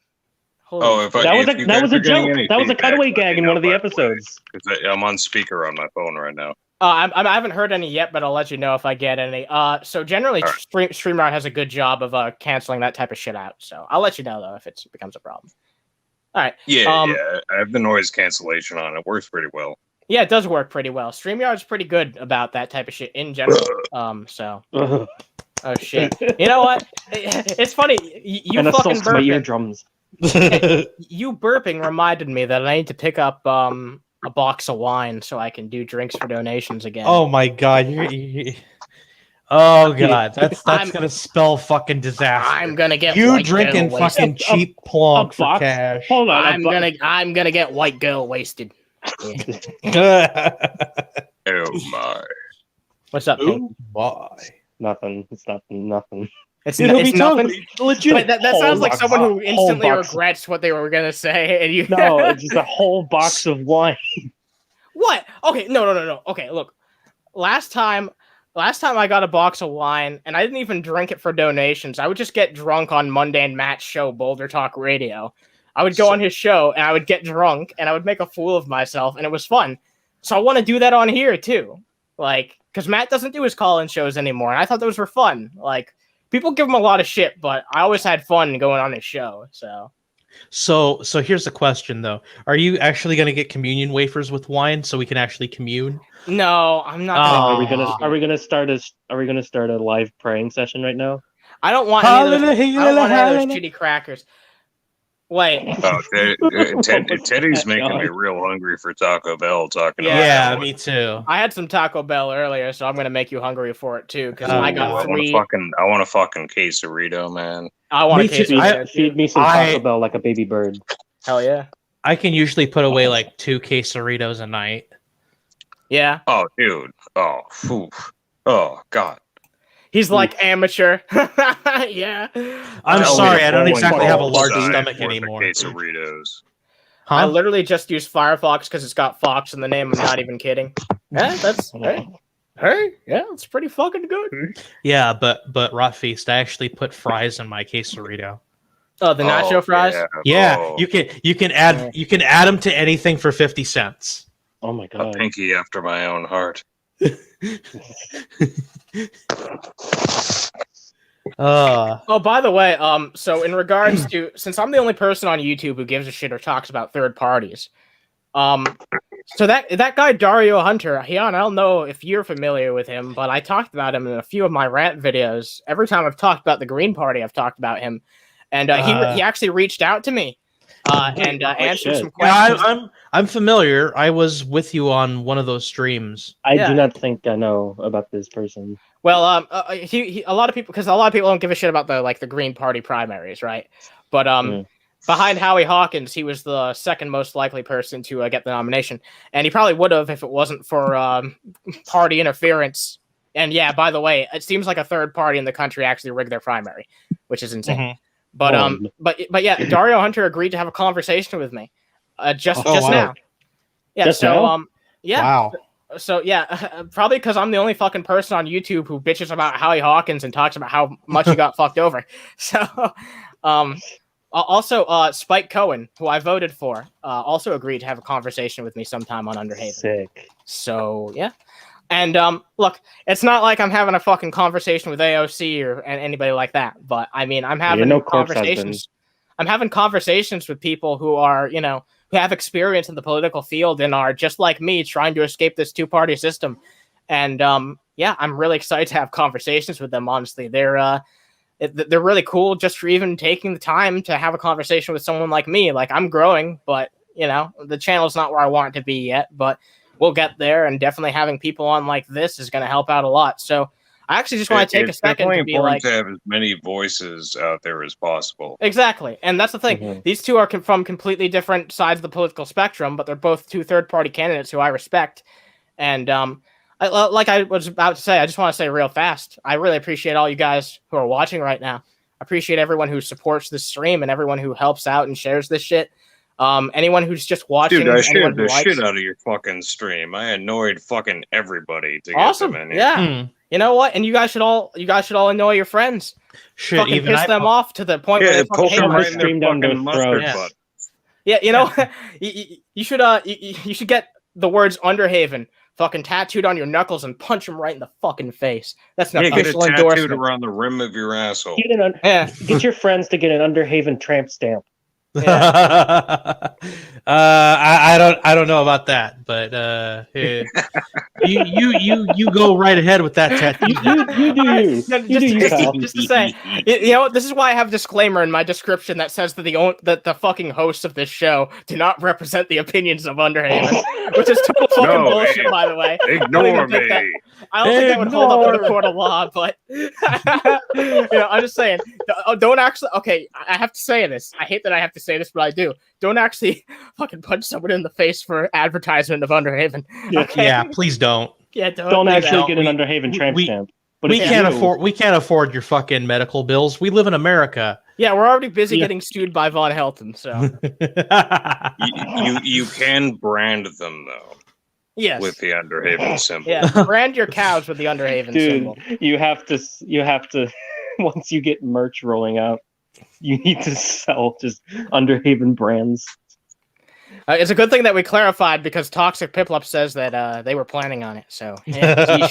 That was a joke. That was a cutaway gag in one of the episodes. I'm on speaker on my phone right now. I haven't heard any yet, but I'll let you know if I get any. So generally, StreamYard has a good job of canceling that type of shit out. So I'll let you know though if it becomes a problem. All right. Yeah, I have the noise cancellation on. It works pretty well. Yeah, it does work pretty well. StreamYard's pretty good about that type of shit in general. Oh shit! You know what? It's funny. You fucking burping. My eardrums. You burping reminded me that I need to pick up a box of wine so I can do drinks for donations again. Oh my god! Oh god, that's gonna spell fucking disaster. I'm gonna get you drinking fucking cheap plonk for cash. Hold on, I'm gonna get white girl wasted. Yeah. Oh my! What's up? Oh my! Nothing. It's nothing. It's nothing. Legit. That sounds like someone who instantly regrets what they were gonna say. And you no, it's just a whole box of wine. What? Okay, no. Okay, look. Last time I got a box of wine, and I didn't even drink it for donations. I would just get drunk on Monday and Matt's show, Boulder Talk Radio. I would go on his show, and I would get drunk, and I would make a fool of myself, and it was fun. So I want to do that on here too, because Matt doesn't do his call-in shows anymore, and I thought those were fun. People give him a lot of shit, but I always had fun going on his show. So here's the question though: are you actually going to get communion wafers with wine so we can actually commune? No, I'm not. Are we gonna start a live praying session right now? I don't want any of those shitty crackers. Wait. Oh, Teddy's making me real hungry for Taco Bell. Yeah, me too. I had some Taco Bell earlier, so I'm gonna make you hungry for it too. Because I got three. I want a fucking quesarito, man. I want a quesarito. Feed me some Taco Bell like a baby bird. Hell yeah. I can usually put away 2 quesaritos a night. Yeah. Oh, dude. Oh, oh, God. He's like amateur. Yeah. I'm sorry, I don't exactly have a large size stomach worth of anymore. Quesadillas. Huh? I literally just use Firefox because it's got Fox in the name. I'm not even kidding. Yeah, that's hey, yeah, it's pretty fucking good. Yeah, but Rotfeast, I actually put fries in my quesarito. Oh, the nacho fries. Yeah, you can add them to anything for 50 cents. Oh my God. A pinky after my own heart. Oh, by the way, so in regards to, since I'm the only person on YouTube who gives a shit or talks about third parties, so that guy Dario Hunter, I don't know if you're familiar with him, but I talked about him in a few of my rant videos. Every time I've talked about the Green Party, I've talked about him, and he actually reached out to me and answered some questions. Yeah, I'm familiar. I was with you on one of those streams. I do not think I know about this person. Well, a lot of people, because a lot of people don't give a shit about the Green Party primaries, right? But behind Howie Hawkins, he was the second most likely person to get the nomination, and he probably would have if it wasn't for party interference. And yeah, by the way, it seems like a third party in the country actually rigged their primary, which is insane. Mm-hmm. But yeah, Dario Hunter agreed to have a conversation with me just now. Yeah, just now? Yeah. Wow. So yeah, probably because I'm the only fucking person on YouTube who bitches about Howie Hawkins and talks about how much he got fucked over. So, also Spike Cohen, who I voted for, also agreed to have a conversation with me sometime on Underhaven. Sick. So yeah, and look, it's not like I'm having a fucking conversation with AOC or anybody like that, but I mean, I'm having conversations. I'm having conversations with people who are, who have experience in the political field and are just like me trying to escape this two-party system. And yeah, I'm really excited to have conversations with them, honestly. They're really cool just for even taking the time to have a conversation with someone like me. Like, I'm growing, but, the channel's not where I want it to be yet, but we'll get there, and definitely having people on like this is going to help out a lot. So I actually just want to take a second to be like, to have as many voices out there as possible. Exactly, and that's the thing. Mm-hmm. These two are from completely different sides of the political spectrum, but they're both two third-party candidates who I respect. And like I was about to say, I just want to say real fast, I really appreciate all you guys who are watching right now. I appreciate everyone who supports this stream and everyone who helps out and shares this shit. Anyone who's just watching. Dude, I shared the shit out of your fucking stream. I annoyed fucking everybody to get them in here. Yeah. You know what? And you guys should all annoy your friends. Shit, fucking piss them off to the point where they fucking hate right in their fucking mustard butt. Yeah, you should get the words Underhaven fucking tattooed on your knuckles and punch them right in the fucking face. That's an official endorsement. Tattooed around the rim of your asshole. Get your friends to get an Underhaven tramp stamp. Yeah. I don't know about that, but you go right ahead with that tattoo. Just to say, this is why I have a disclaimer in my description that says that the fucking hosts of this show do not represent the opinions of Underhaven, which is total fucking bullshit, by the way. Ignore me. I don't think that would hold up in a court of law, but I'm just saying. Don't actually. Okay, I have to say this. I hate that I have to say this, but I do. Don't actually fucking punch someone in the face for advertisement of Underhaven. Okay? Yeah, please don't. Yeah, don't actually get an Underhaven tramp stamp. But we can't afford your fucking medical bills. We live in America. Yeah, we're already busy getting sued by Von Helton, so you can brand them though. Yes. With the Underhaven symbol. Yeah, brand your cows with the Underhaven symbol. You have to once you get merch rolling out, you need to sell just Underhaven brands. It's a good thing that we clarified because Toxic Piplup says that they were planning on it. So, yeah,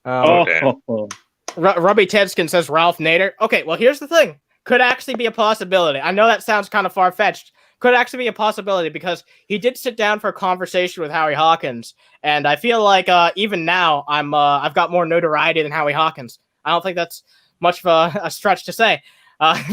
Rubby Tedskin says Ralph Nader. Okay, well, here's the thing. Could actually be a possibility. I know that sounds kind of far-fetched. Could actually be a possibility because he did sit down for a conversation with Howie Hawkins, and I feel like even now I've got more notoriety than Howie Hawkins. I don't think that's much of a stretch to say,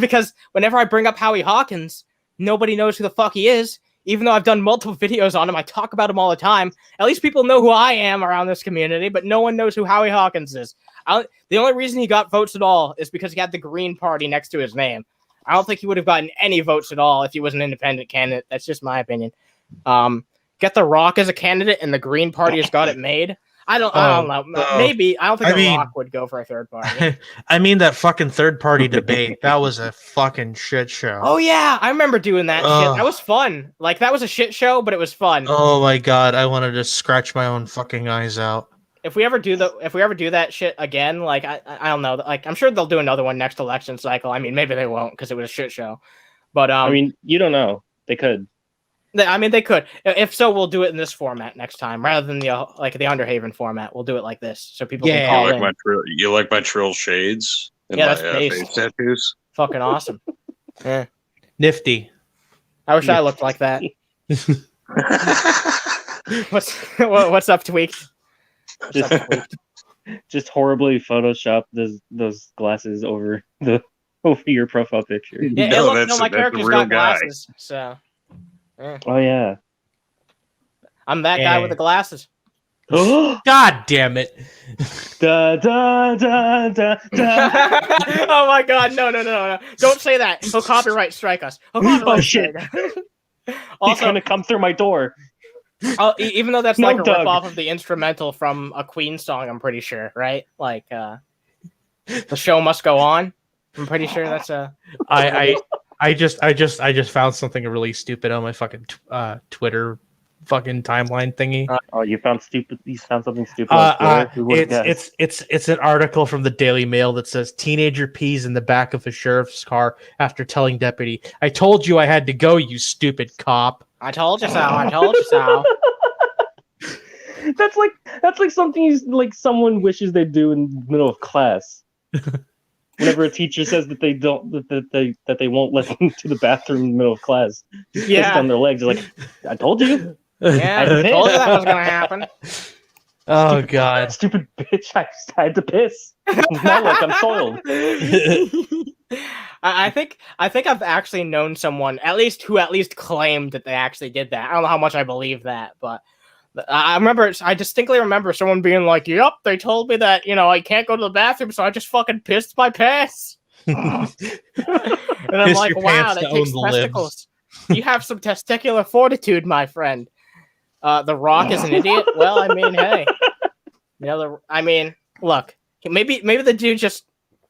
because whenever I bring up Howie Hawkins, nobody knows who the fuck he is. Even though I've done multiple videos on him, I talk about him all the time. At least people know who I am around this community, but no one knows who Howie Hawkins is. The only reason he got votes at all is because he had the Green Party next to his name. I don't think he would have gotten any votes at all if he was an independent candidate. That's just my opinion. get The Rock as a candidate, and the Green Party has got it made. I don't know. Maybe I don't think The Rock would go for a third party. I mean that fucking third party debate. That was a fucking shit show. Oh yeah, I remember doing that shit. That was fun. Like that was a shit show, but it was fun. Oh my god, I wanted to scratch my own fucking eyes out. If we ever do that shit again, like I don't know, like I'm sure they'll do another one next election cycle. I mean, maybe they won't because it was a shit show. But I mean, you don't know. They could. I mean, they could. If so, we'll do it in this format next time, rather than the Underhaven format. We'll do it like this, so people can call in. You like my Trill shades? Yeah, that's face tattoos. Fucking awesome. Yeah, nifty. I wish I looked like that. What's up, Tweaked? Just horribly Photoshop those glasses over your profile picture. Yeah, no, my character's got glasses, so. Yeah. Oh yeah, I'm that guy with the glasses. God damn it! Da, da, da, da, da. Oh my god! No! Don't say that. He'll copyright strike us. Oh shit! Also, he's gonna come through my door. Even though that's like a rip-off of the instrumental from a Queen song, I'm pretty sure, right? Like, the show must go on. I'm pretty sure that's a. I just found something really stupid on my fucking Twitter fucking timeline thingy. You found stupid. You found something stupid. It's an article from the Daily Mail that says teenager pees in the back of a sheriff's car after telling deputy, "I told you I had to go, you stupid cop." I told you so. I told you so. That's like something like someone wishes they'd do in the middle of class. Whenever a teacher says that they won't let them to the bathroom in the middle of class, just piss down their legs. They're like, I told you. Yeah, I told you that was gonna happen. Oh god, stupid bitch! I had to piss. Now look, I'm soiled. I think I've actually known someone who claimed that they actually did that. I don't know how much I believe that, but. I distinctly remember someone being like, "Yep, they told me that, I can't go to the bathroom, so I just fucking pissed my pants." And I'm like, "Wow, that takes testicles. You have some testicular fortitude, my friend." The Rock is an idiot. Well, I mean, hey, look, maybe the dude just.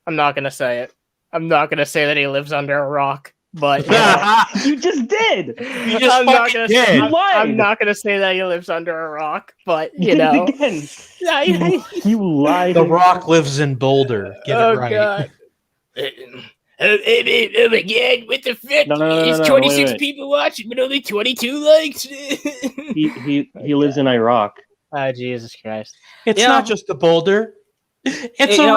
I'm not gonna say it. I'm not gonna say that he lives under a rock. But you just did. You just fucking did. I'm not gonna say that he lives under a rock, but you did it again. You lied. The Rock lives in Boulder. Get it right. God. Oh my god! What the fuck? It's 26 people watching, but only 22 likes. he lives in Iraq. Oh Jesus Christ! It's not just the Boulder. It's a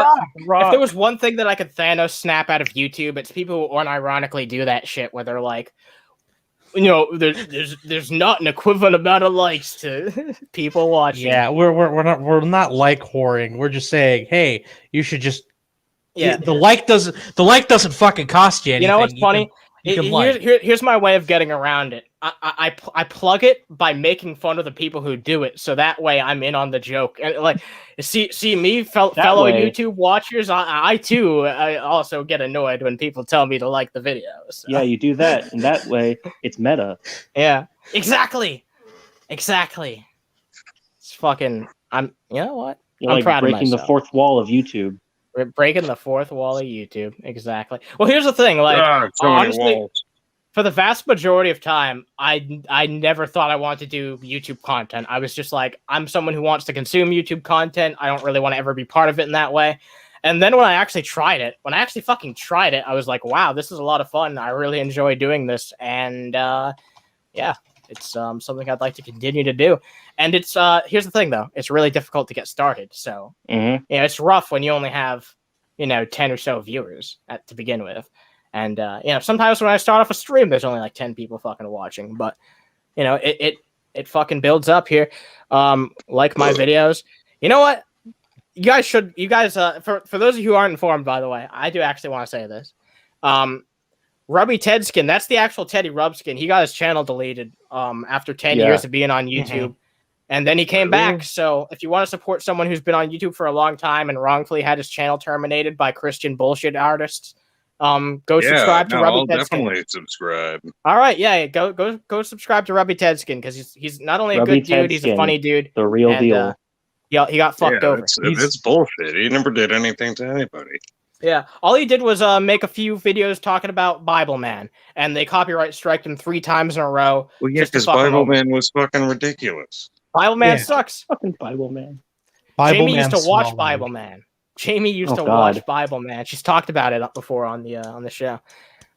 rock. If there was one thing that I could Thanos snap out of YouTube, it's people who unironically do that shit where they're like, there's not an equivalent amount of likes to people watching. Yeah, we're not like whoring. We're just saying, hey, you should just the like doesn't fucking cost you anything. You know what's funny? Here's my way of getting around it. I plug it by making fun of the people who do it, so that way I'm in on the joke. And like, see me, fellow YouTube watchers. I too also get annoyed when people tell me to like the videos. So. Yeah, you do that, and that way it's meta. Yeah, exactly. It's fucking. You know what? You're like proud breaking of the fourth wall of YouTube. We're breaking the fourth wall of YouTube. Exactly. Well, here's the thing. Like, honestly, for the vast majority of time, I never thought I wanted to do YouTube content. I was just like, I'm someone who wants to consume YouTube content. I don't really want to ever be part of it in that way. And then when I actually fucking tried it, I was like, wow, this is a lot of fun. I really enjoy doing this. And it's something I'd like to continue to do. And it's here's the thing though, it's really difficult to get started. So it's rough when you only have 10 or so viewers to begin with. And sometimes when I start off a stream, there's only like 10 people fucking watching. But it fucking builds up here. Like my videos. You know what? You guys for those of you who aren't informed, by the way, I do actually want to say this. Rubby Ted skin, that's the actual Teddy Rub skin. He got his channel deleted after 10 years of being on YouTube. And then he came back. So if you want to support someone who's been on YouTube for a long time and wrongfully had his channel terminated by Christian bullshit artists, Go subscribe to Rubby Tedskin. Definitely subscribe. All right, yeah, go subscribe to Rubby Tedskin because he's not only a good dude, he's a funny dude. The real deal. He got fucked over. It's bullshit. He never did anything to anybody. Yeah, all he did was make a few videos talking about Bible Man, and they copyright striked him 3 times in a row. Well, yeah, because Bible Man was fucking ridiculous. Bible Man sucks. Fucking Bible Man. Jamie used to watch Bible Man. Jamie used to watch Bible Man. She's talked about it before on the show.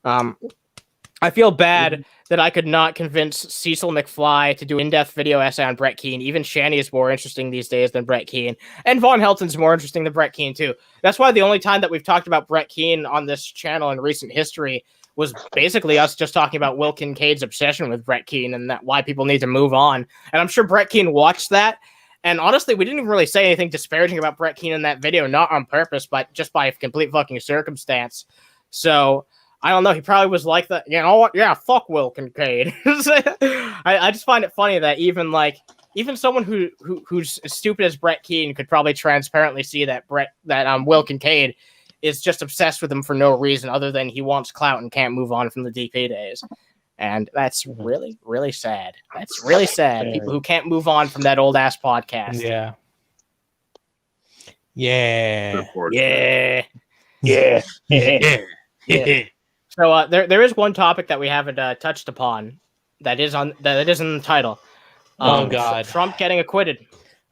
I feel bad that I could not convince Cecil McFly to do an in-depth video essay on Brett Keane. Even Shanny is more interesting these days than Brett Keane. And Von Helton's more interesting than Brett Keane, too. That's why the only time that we've talked about Brett Keane on this channel in recent history was basically us just talking about Will Kincaid's obsession with Brett Keane and why people need to move on. And I'm sure Brett Keane watched that. And honestly, we didn't even really say anything disparaging about Brett Keane in that video, not on purpose, but just by complete fucking circumstance. So I don't know. He probably was like that. You know what? Yeah, fuck Will Kincaid. I just find it funny that even someone who's as stupid as Brett Keane could probably transparently see that Will Kincaid is just obsessed with him for no reason other than he wants clout and can't move on from the DP days. And that's really, really sad. That's really sad. People who can't move on from that old ass podcast. Yeah. Yeah. Yeah. Yeah. Yeah. So there is one topic that we haven't touched upon that is in the title. Oh God, Trump getting acquitted.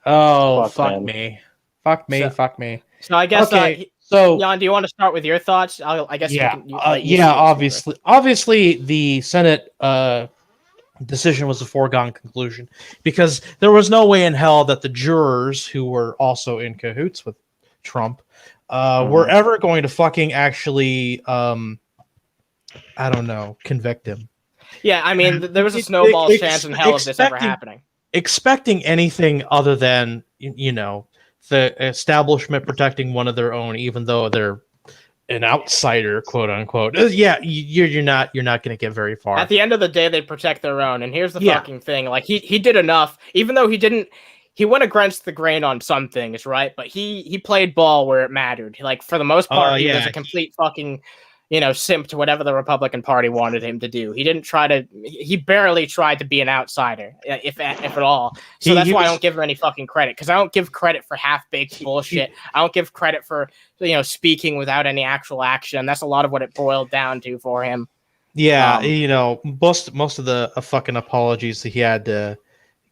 Oh fuck me. So I guess okay. Jan, do you want to start with your thoughts? I guess. Yeah. Obviously, the Senate decision was a foregone conclusion because there was no way in hell that the jurors who were also in cahoots with Trump were ever going to fucking actually I don't know, convict him. Yeah, I mean, there was a snowball's chance in hell of this ever happening. Expecting anything other than, the establishment protecting one of their own, even though they're an outsider, quote unquote. Yeah, you're not going to get very far. At the end of the day, they protect their own. And here's the fucking thing: like he did enough, even though he went against the grain on some things, right? But he played ball where it mattered. Like for the most part, he was a complete fucking simp to whatever the Republican Party wanted him to do. He barely tried to be an outsider, if at all. So that's why I don't give him any fucking credit, because I don't give credit for half-baked bullshit. I don't give credit for, speaking without any actual action. That's a lot of what it boiled down to for him. Yeah, most of the fucking apologies that he had to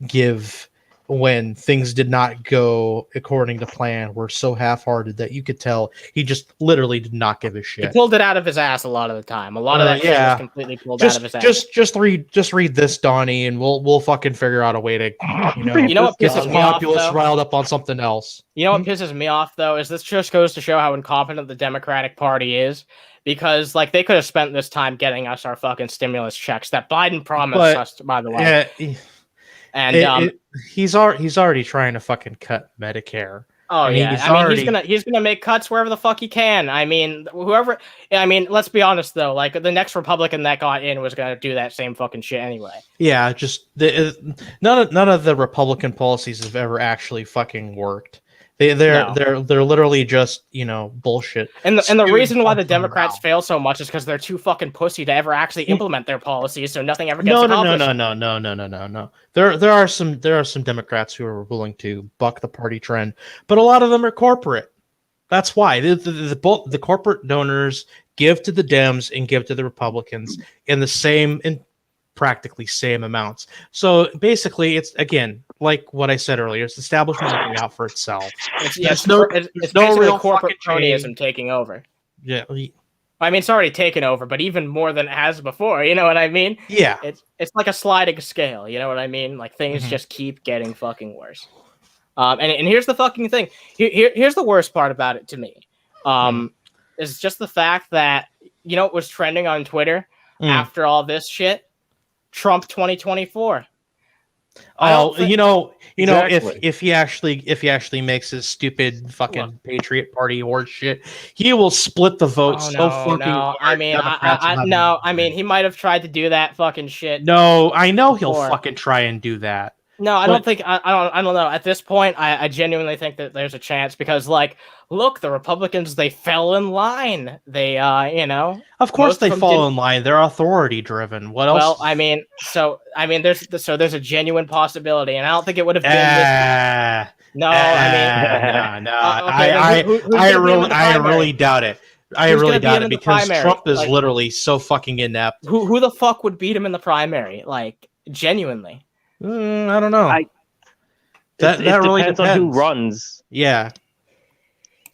give when things did not go according to plan were so half-hearted that you could tell he just literally did not give a shit. He pulled it out of his ass a lot of the time. A lot of that shit was completely pulled out of his ass. Just read this, Donnie, and we'll fucking figure out a way to you know what pisses me off, though? Riled up on something else. You know what pisses me off though is this just goes to show how incompetent the Democratic Party is. Because they could have spent this time getting us our fucking stimulus checks that Biden promised us, by the way. And he's already trying to fucking cut Medicare. Oh yeah, he's gonna make cuts wherever the fuck he can. I mean, let's be honest though. Like the next Republican that got in was gonna do that same fucking shit anyway. Yeah, just none of the Republican policies have ever actually fucking worked. They're literally just bullshit. And the reason why the Democrats fail so much is because they're too fucking pussy to ever actually implement their policies, so nothing ever gets accomplished. No. There are some Democrats who are willing to buck the party trend, but a lot of them are corporate. That's why the corporate donors give to the Dems and give to the Republicans in practically same amounts. So basically, it's again like what I said earlier. It's the establishment looking out for itself. It's no real corporate cronyism taking over. Yeah, I mean it's already taken over, but even more than it has before. You know what I mean? Yeah, it's like a sliding scale. You know what I mean? Like things just keep getting fucking worse. And here's the fucking thing. Here's the worst part about it to me. Is just the fact that it was trending on Twitter after all this shit. Trump 2024. Exactly. if he actually makes his stupid fucking Patriot Party horse shit, he will split the vote I mean, he might have tried to do that fucking shit. No, I know he'll fucking try and do that. No, I don't think I don't know. At this point, I genuinely think that there's a chance because, like, look, the Republicans, they fell in line. They of course they fall in line. They're authority driven. What else? Well, I mean, there's a genuine possibility, and I don't think it would have been this. No, I really doubt it. I really doubt it because Trump is literally so fucking inept. Who the fuck would beat him in the primary? Like, genuinely. I don't know. It really depends on who runs. Yeah.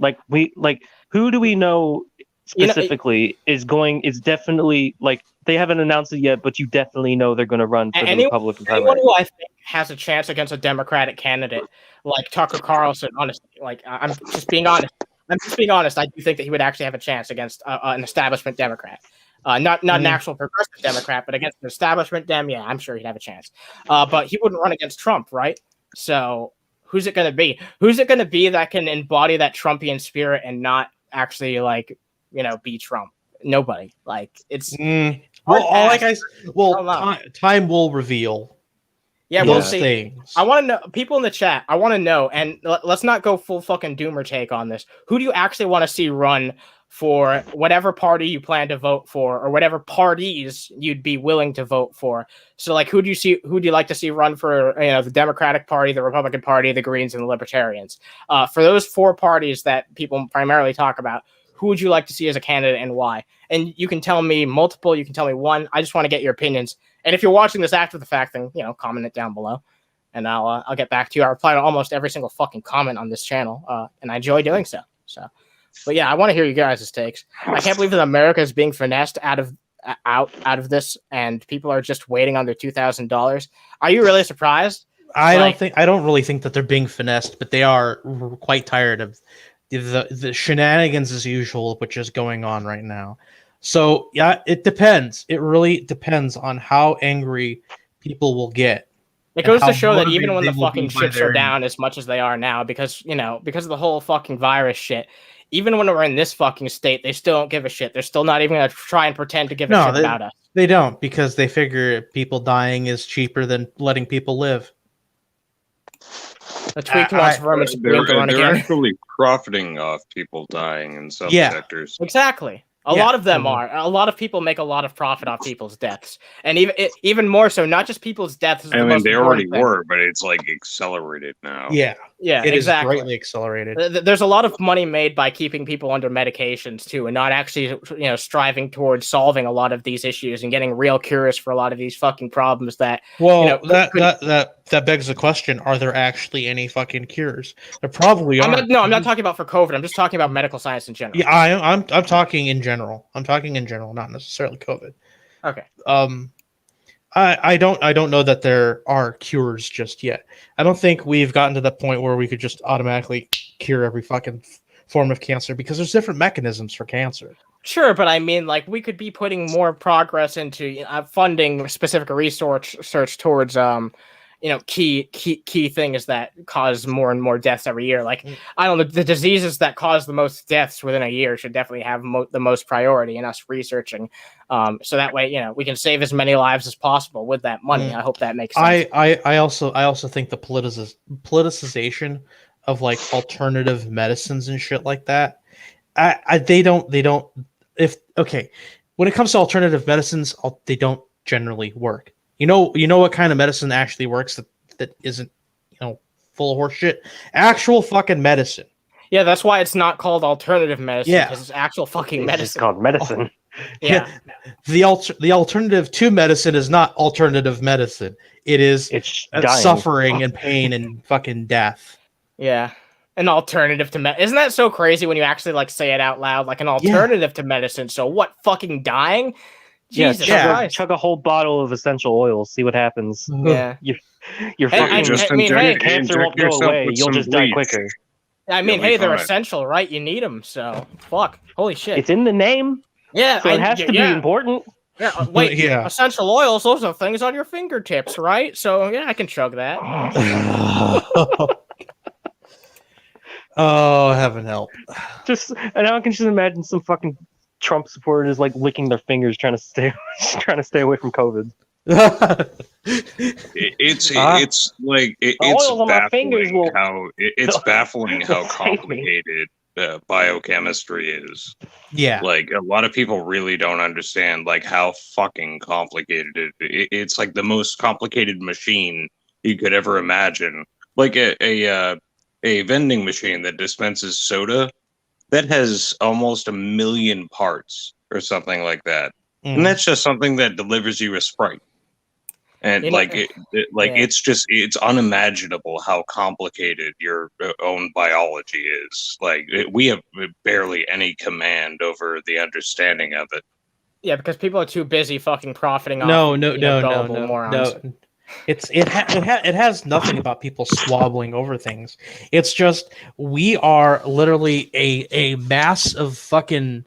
Who do we know specifically is definitely, like, they haven't announced it yet, but you definitely know they're going to run for the Republican primary. Anyone who I think has a chance against a Democratic candidate like Tucker Carlson, honestly, like, I'm just being honest. I do think that he would actually have a chance against an establishment Democrat. Not an actual progressive Democrat, but against an establishment Dem, yeah, I'm sure he'd have a chance. But he wouldn't run against Trump, right? So who's it going to be? Who's it going to be that can embody that Trumpian spirit and not actually, like, be Trump? Nobody. Like, it's time will reveal. Yeah, we'll see. Things. I want to know, people in the chat, I want to know, and let's not go full fucking doomer take on this. Who do you actually want to see run for whatever party you plan to vote for, or whatever parties you'd be willing to vote for? So, like, who do you like to see run for, the Democratic Party, the Republican Party, the Greens, and the Libertarians? For those four parties that people primarily talk about, who would you like to see as a candidate and why? And you can tell me multiple, you can tell me one. I just want to get your opinions. And if you're watching this after the fact, then, comment it down below, and I'll get back to you. I reply to almost every single fucking comment on this channel, and I enjoy doing so. But yeah, I want to hear you guys' takes. I can't believe that America is being finessed out of this, and people are just waiting on their $2,000. Are you really surprised? I don't really think that they're being finessed, but they are quite tired of the shenanigans as usual, which is going on right now. So yeah, it depends. It really depends on how angry people will get. It goes to show that even when the fucking chips are down as much as they are now, because of the whole fucking virus shit, even when we're in this fucking state, they still don't give a shit. They're still not even going to try and pretend to give a shit about us. They don't, because they figure people dying is cheaper than letting people live. They're actually profiting off people dying in some sectors. Exactly. A lot of them are. A lot of people make a lot of profit off people's deaths, and even more so, not just people's deaths. I mean, they already were, but it's like accelerated now. Yeah, it exactly. is greatly accelerated. There's a lot of money made by keeping people under medications too, and not actually, striving towards solving a lot of these issues and getting real cures for a lot of these fucking problems. That that begs the question: are there actually any fucking cures? There probably are. I'm not talking about for COVID. I'm just talking about medical science in general. Yeah, I'm talking in general. I'm talking in general, not necessarily COVID. Okay. I don't know that there are cures just yet. I don't think we've gotten to the point where we could just automatically cure every fucking form of cancer, because there's different mechanisms for cancer. Sure, but I mean, like, we could be putting more progress into funding specific research towards key things that cause more and more deaths every year. Like, I don't know, the diseases that cause the most deaths within a year should definitely have the most priority in us researching. So that way, we can save as many lives as possible with that money. I hope that makes sense. I also think the politicization of, like, alternative medicines and shit like that. When it comes to alternative medicines, they don't generally work. You know what kind of medicine actually works that isn't, full of horse shit? Actual fucking medicine. Yeah, that's why it's not called alternative medicine, because it's actual fucking medicine. It's called medicine. Yeah. The alternative to medicine is not alternative medicine. It's suffering and pain and fucking death. Yeah. An alternative to medicine. Isn't that so crazy when you actually, like, say it out loud? Like, an alternative to medicine. So what, fucking dying? Jesus Christ. Chug a whole bottle of essential oils, see what happens. Yeah. Your fucking cancer won't go away. You'll just die quicker. I mean, they're essential, right? You need them, so fuck. Holy shit. It's in the name. Yeah. So it has to be important. Yeah, essential oils, those are things on your fingertips, right? So, yeah, I can chug that. Oh, heaven help. And I can just imagine some fucking Trump supporters, like, licking their fingers trying to stay away from COVID. It's like it's oils on my fingers will baffling how complicated biochemistry is. Yeah, like a lot of people really don't understand like how fucking complicated it's like the most complicated machine you could ever imagine. Like a vending machine that dispenses soda that has almost 1 million parts or something like that, and that's just something that delivers you a Sprite. And it's unimaginable how complicated your own biology is. Like we have barely any command over the understanding of it. Yeah, because people are too busy fucking profiting off. No. Morons. It has nothing about people squabbling over things. It's just we are literally a mass of fucking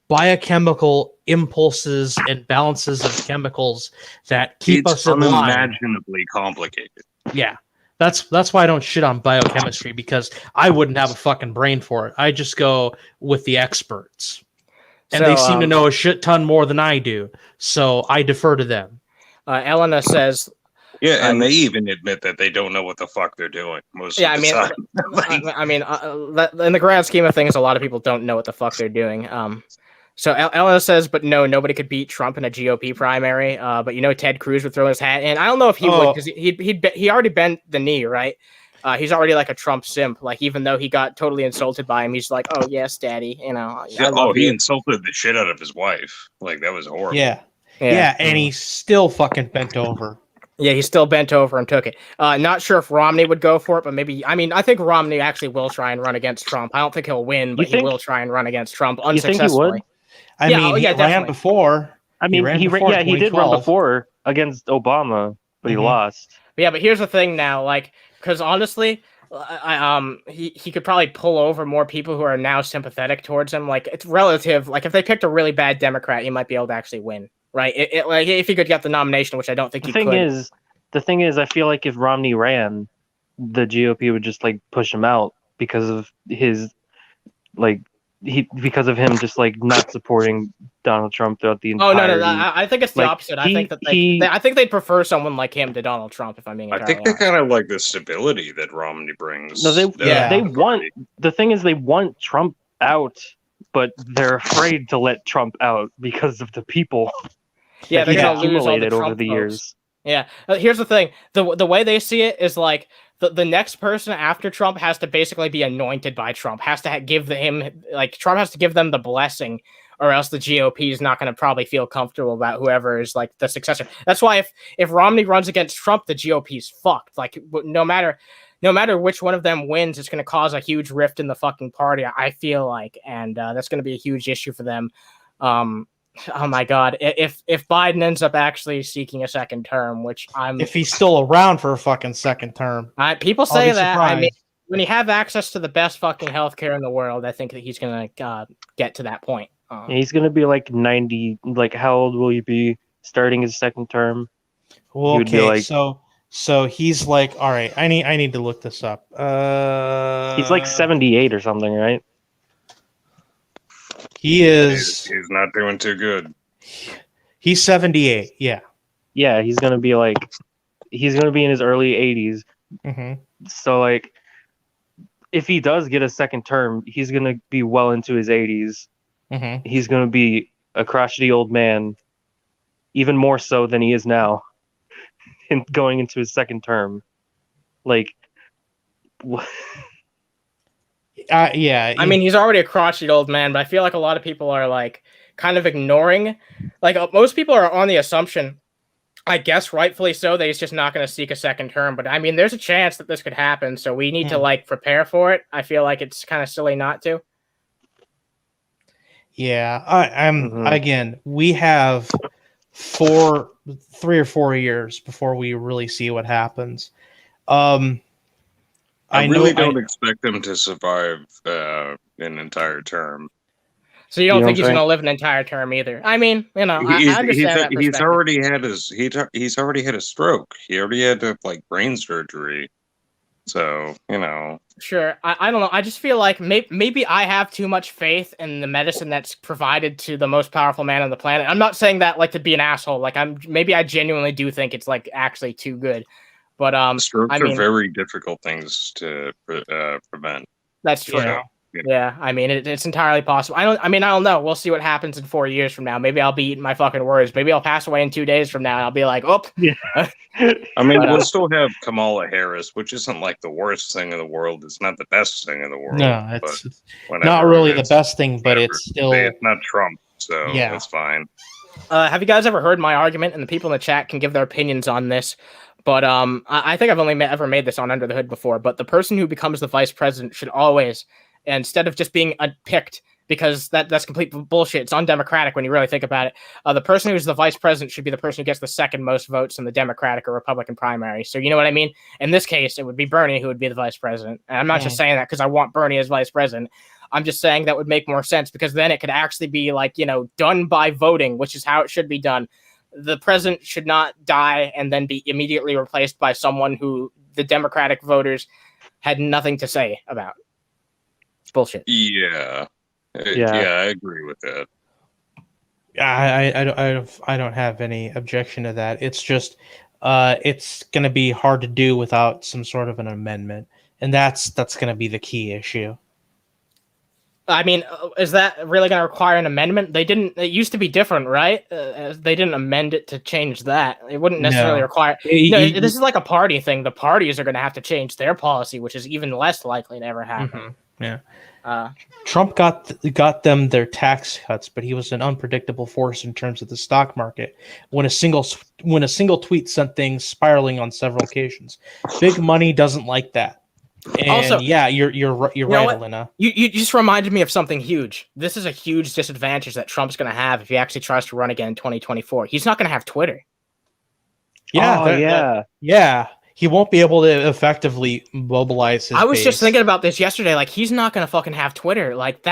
biochemical impulses and balances of chemicals that keep us in line. Unimaginably complicated. Yeah, that's why I don't shit on biochemistry, because I wouldn't have a fucking brain for it. I just go with the experts, and they seem to know a shit ton more than I do, so I defer to them. Elena says. Yeah, and they even admit that they don't know what the fuck they're doing most of the time. In the grand scheme of things, a lot of people don't know what the fuck they're doing. So Elena says, but no, nobody could beat Trump in a GOP primary. But Ted Cruz would throw his hat in. I don't know if he would, because he already bent the knee, right? He's already like a Trump simp. Like, even though he got totally insulted by him, he's like, "Oh yes, daddy," He insulted the shit out of his wife. Like, that was horrible. Yeah, and he still fucking bent over. Yeah, he still bent over and took it. Not sure if Romney would go for it, but maybe. I mean, I think Romney actually will try and run against Trump. I don't think he'll win, but he will try and run against Trump unsuccessfully. You think he would? He ran before. I mean, he did run before against Obama, but he lost. Yeah, but here's the thing now, like, because honestly, he could probably pull over more people who are now sympathetic towards him. Like, it's relative. Like, if they picked a really bad Democrat, he might be able to actually win. Right, like if he could get the nomination, which I don't think he could. The thing is, I feel like if Romney ran, the GOP would just like push him out because of his because of him just like not supporting Donald Trump throughout the entire. Oh no, I think it's the opposite. I think that I think they'd prefer someone like him to Donald Trump. If I'm being entirely honest. I think they kind of like the stability that Romney brings. No, they want. The thing is, they want Trump out, but they're afraid to let Trump out because of the people. Yeah, they're gonna lose all the Trump over the years. Yeah, here's the thing: the way they see it is like the next person after Trump has to basically be anointed by Trump. Has to give Trump has to give them the blessing, or else the GOP is not going to probably feel comfortable about whoever is like the successor. That's why if Romney runs against Trump, the GOP is fucked. Like no matter which one of them wins, it's going to cause a huge rift in the fucking party. I feel like, and that's going to be a huge issue for them. Oh my God! If Biden ends up actually seeking a second term, if he's still around for a fucking second term, people say that. I mean, when you have access to the best fucking healthcare in the world, I think that he's gonna get to that point. He's gonna be like 90. Like, how old will he be starting his second term? Well, okay, so he's like, all right. I need to look this up. He's like 78 or something, right? He's not doing too good. He's 78. Yeah. Yeah, he's gonna be in his early 80s. Mm-hmm. So like, if he does get a second term, he's gonna be well into his 80s. Mm-hmm. He's gonna be a crotchety old man, even more so than he is now, in going into his second term. Like. Yeah. I mean, he's already a crotchety old man, but I feel like a lot of people are like kind of ignoring. Like most people are on the assumption, I guess rightfully so, that he's just not going to seek a second term. But I mean, there's a chance that this could happen, so we need to like prepare for it. I feel like it's kind of silly not to. Yeah, again, we have 3 or 4 years before we really see what happens. I really don't expect him to survive an entire term. So you don't think he's going to live an entire term either? I mean, I understand that. He's already had he's already had a stroke. He already had brain surgery. So Sure. I don't know. I just feel like maybe I have too much faith in the medicine that's provided to the most powerful man on the planet. I'm not saying that like to be an asshole. Like maybe I genuinely do think it's like actually too good. But strokes I mean, are very difficult things to prevent. That's true. Yeah, I mean, it's entirely possible. I don't know. We'll see what happens in 4 years from now. Maybe I'll be eating my fucking words. Maybe I'll pass away in 2 days from now, and I'll be like, oh. Yeah. I mean, we'll still have Kamala Harris, which isn't like the worst thing in the world. It's not the best thing in the world. No, it's not really the best thing, but it's still... It's not Trump, so that's fine. Have you guys ever heard my argument? And the people in the chat can give their opinions on this. But I think I've only ever made this on Under the Hood before. But the person who becomes the vice president should always, instead of just being picked, because that's complete bullshit. It's undemocratic when you really think about it. The person who's the vice president should be the person who gets the second most votes in the Democratic or Republican primary. So you know what I mean? In this case, it would be Bernie who would be the vice president. And I'm not just saying that because I want Bernie as vice president. I'm just saying that would make more sense because then it could actually be like, done by voting, which is how it should be done. The president should not die and then be immediately replaced by someone who the Democratic voters had nothing to say about. It's bullshit. Yeah, I agree with that. I don't have any objection to that. It's just it's going to be hard to do without some sort of an amendment, and that's going to be the key issue. I mean, is that really going to require an amendment? They didn't. It used to be different, right? They didn't amend it to change that. It wouldn't necessarily require. This is like a party thing. The parties are going to have to change their policy, which is even less likely to ever happen. Mm-hmm. Yeah. Trump got them their tax cuts, but he was an unpredictable force in terms of the stock market. When a single tweet sent things spiraling on several occasions, big money doesn't like that. And also, you're right, Elena. You just reminded me of something huge. This is a huge disadvantage that Trump's going to have if he actually tries to run again in 2024. He's not going to have Twitter. Yeah. He won't be able to effectively mobilize his base. Just thinking about this yesterday. Like, he's not going to fucking have Twitter. Like,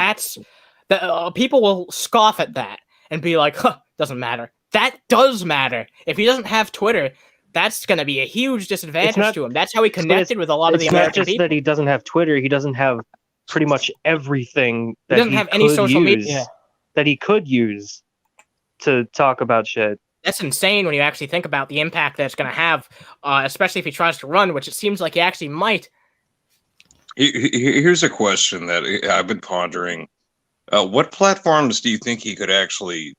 people will scoff at that and be like, doesn't matter. That does matter. If he doesn't have Twitter, that's going to be a huge disadvantage to him. That's how he connected with a lot of the American people. It's not just that he doesn't have Twitter. He doesn't have pretty much everything that he doesn't have any social media that he could use to talk about shit. That's insane when you actually think about the impact that it's going to have, especially if he tries to run, which it seems like he actually might. Here's a question that I've been pondering. What platforms do you think he could actually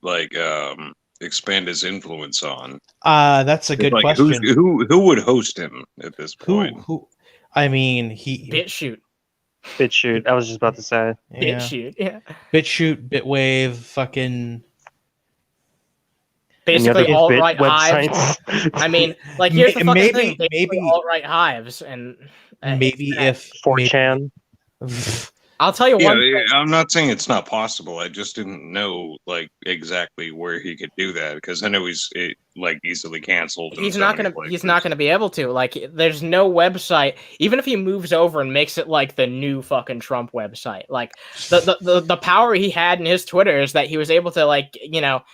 expand his influence on? That's a good question. Who would host him at this point? Who? I mean, BitChute. I was just about to say BitChute. Yeah. BitChute, Bitwave, fucking. Basically, alt-right hives. I mean, like, here's the fucking thing. Maybe alt-right hives, and maybe if 4chan. I'll tell you one thing. I'm not saying it's not possible. I just didn't know exactly where he could do that because I know he's easily canceled. He's not gonna be able to. Like, there's no website. Even if he moves over and makes it like the new fucking Trump website, like the power he had in his Twitter is that he was able to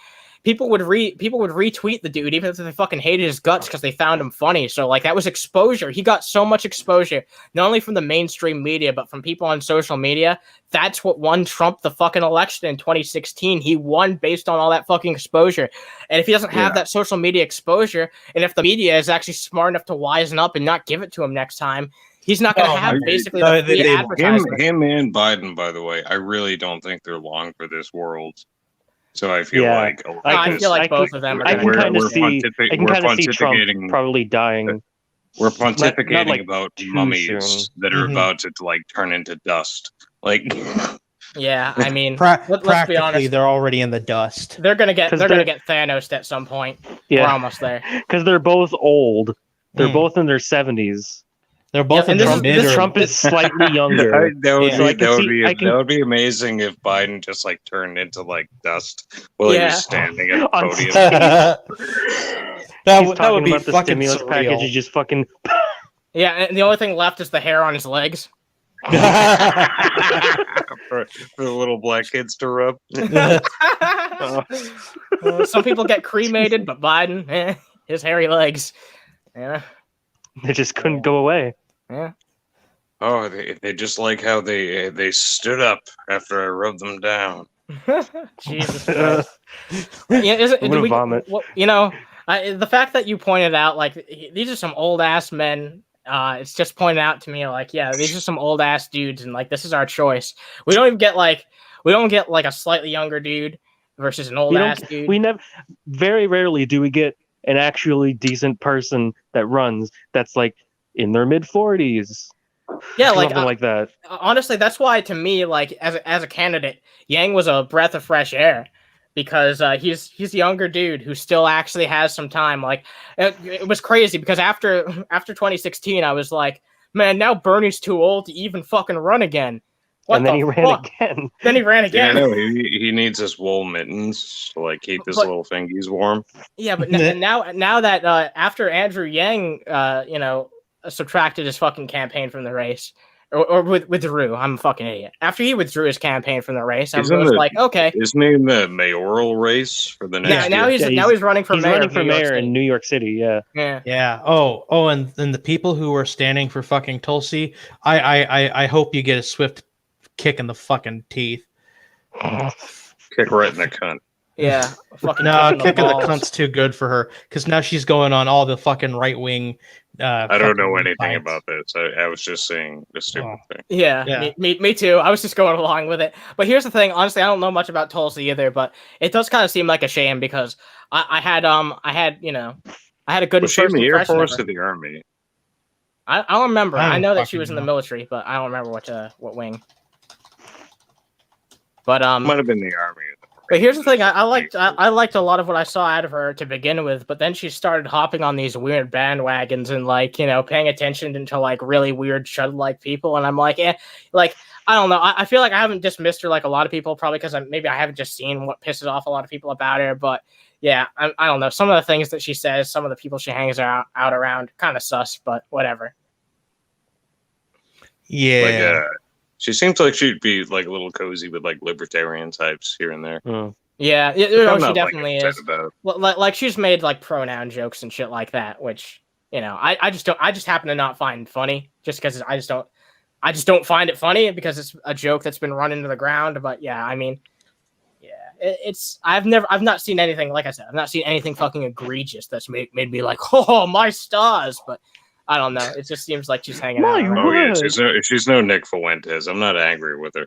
people would retweet the dude even if they fucking hated his guts because they found him funny. So that was exposure. He got so much exposure, not only from the mainstream media, but from people on social media. That's what won Trump the fucking election in 2016. He won based on all that fucking exposure. And if he doesn't have that social media exposure, and if the media is actually smart enough to wisen up and not give it to him next time, he's not going to have basically the free advertising. Him and Biden, by the way, I really don't think they're long for this world. So I feel like both of them. I can kind of see Trump probably dying. We're pontificating about mummies that are about to turn into dust. Yeah, I mean, let's be honest. They're already in the dust. They're gonna get Thanos at some point. Yeah. We're almost there because they're both old. They're both in their 70s. They're both in Trump is slightly younger. That would be amazing if Biden just turned into dust while he was standing at the podium. that would be about the stimulus package. He just fucking. Yeah, and the only thing left is the hair on his legs. for the little black kids to rub. Some people get cremated, but Biden, his hairy legs. Yeah. They just couldn't go away. Yeah. Oh, they just like how they stood up after I rubbed them down. Jesus Christ. Vomit. You know, the fact that you pointed out, like, these are some old ass men. It's just pointed out to me, like, yeah, these are some old ass dudes, and like, this is our choice. We don't get like a slightly younger dude versus an old ass dude. We never, very rarely do we get an actually decent person that runs that's like in their mid-40s. Yeah, like something like that. Honestly, that's why, to me, like, as a candidate, Yang was a breath of fresh air, because he's a younger dude who still actually has some time. Like, it was crazy because after 2016, I was like, man, now Bernie's too old to even fucking run again. And then he ran again. Then he ran again. Yeah, no, he needs his wool mittens to like keep his little fingies warm. Yeah, but now that after Andrew Yang, subtracted his fucking campaign from the race, or withdrew. I'm a fucking idiot. After he withdrew his campaign from the race, I was like, okay. Isn't he in the mayoral race for the next year? Now he's running for mayor. He's running for mayor in New York City. Yeah. Yeah. Oh, and the people who are standing for fucking Tulsi, I hope you get a swift kick in the fucking teeth. Kick right in the cunt. Yeah. Kicking the cunt's too good for her, because now she's going on all the fucking right wing. I don't know anything about this. I was just saying the stupid thing. Yeah. Me too. I was just going along with it. But here's the thing. Honestly, I don't know much about Tulsi either, but it does kind of seem like a shame, because I had a good was she in the Air Force or the Army? I don't remember. I know that she was in the military, but I don't remember what wing. But might have been the Army. But here's the thing: I liked a lot of what I saw out of her to begin with, but then she started hopping on these weird bandwagons and paying attention to like really weird Chud-like people, and I'm like, I don't know. I feel like I haven't dismissed her like a lot of people, probably because maybe I haven't just seen what pisses off a lot of people about her. But yeah, I don't know. Some of the things that she says, some of the people she hangs out around, kind of sus, but whatever. Yeah. She seems like she'd be like a little cozy with like libertarian types here and there. Yeah, she definitely is. Like she's made like pronoun jokes and shit like that, which I just happen to not find funny, just because I just don't find it funny, because it's a joke that's been run into the ground. But yeah, I mean, I've not seen anything, like I said, I've not seen anything fucking egregious that's made me like, oh my stars, but. I don't know. It just seems like she's hanging out. Oh yeah, she's no Nick Fuentes. I'm not angry with her.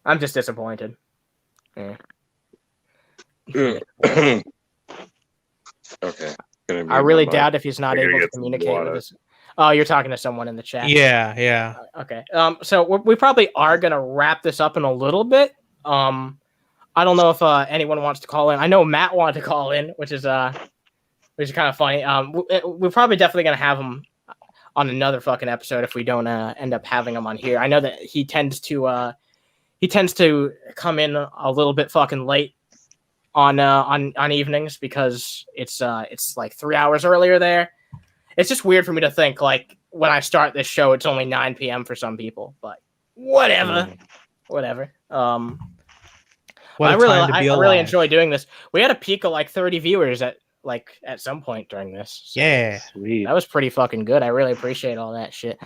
I'm just disappointed. Yeah. Okay. I really doubt if he's not able to communicate with us. Oh, you're talking to someone in the chat. Yeah. Okay. So we probably are gonna wrap this up in a little bit. I don't know if anyone wants to call in. I know Matt wanted to call in, which is kind of funny. We're probably definitely going to have him on another fucking episode if we don't end up having him on here. I know that he tends to come in a little bit fucking late on evenings, because it's like 3 hours earlier there. It's just weird for me to think, like, when I start this show, it's only 9 p.m. for some people, but whatever. I really enjoy doing this. We had a peak of like 30 viewers at some point during this. So yeah, sweet. That was pretty fucking good. I really appreciate all that shit.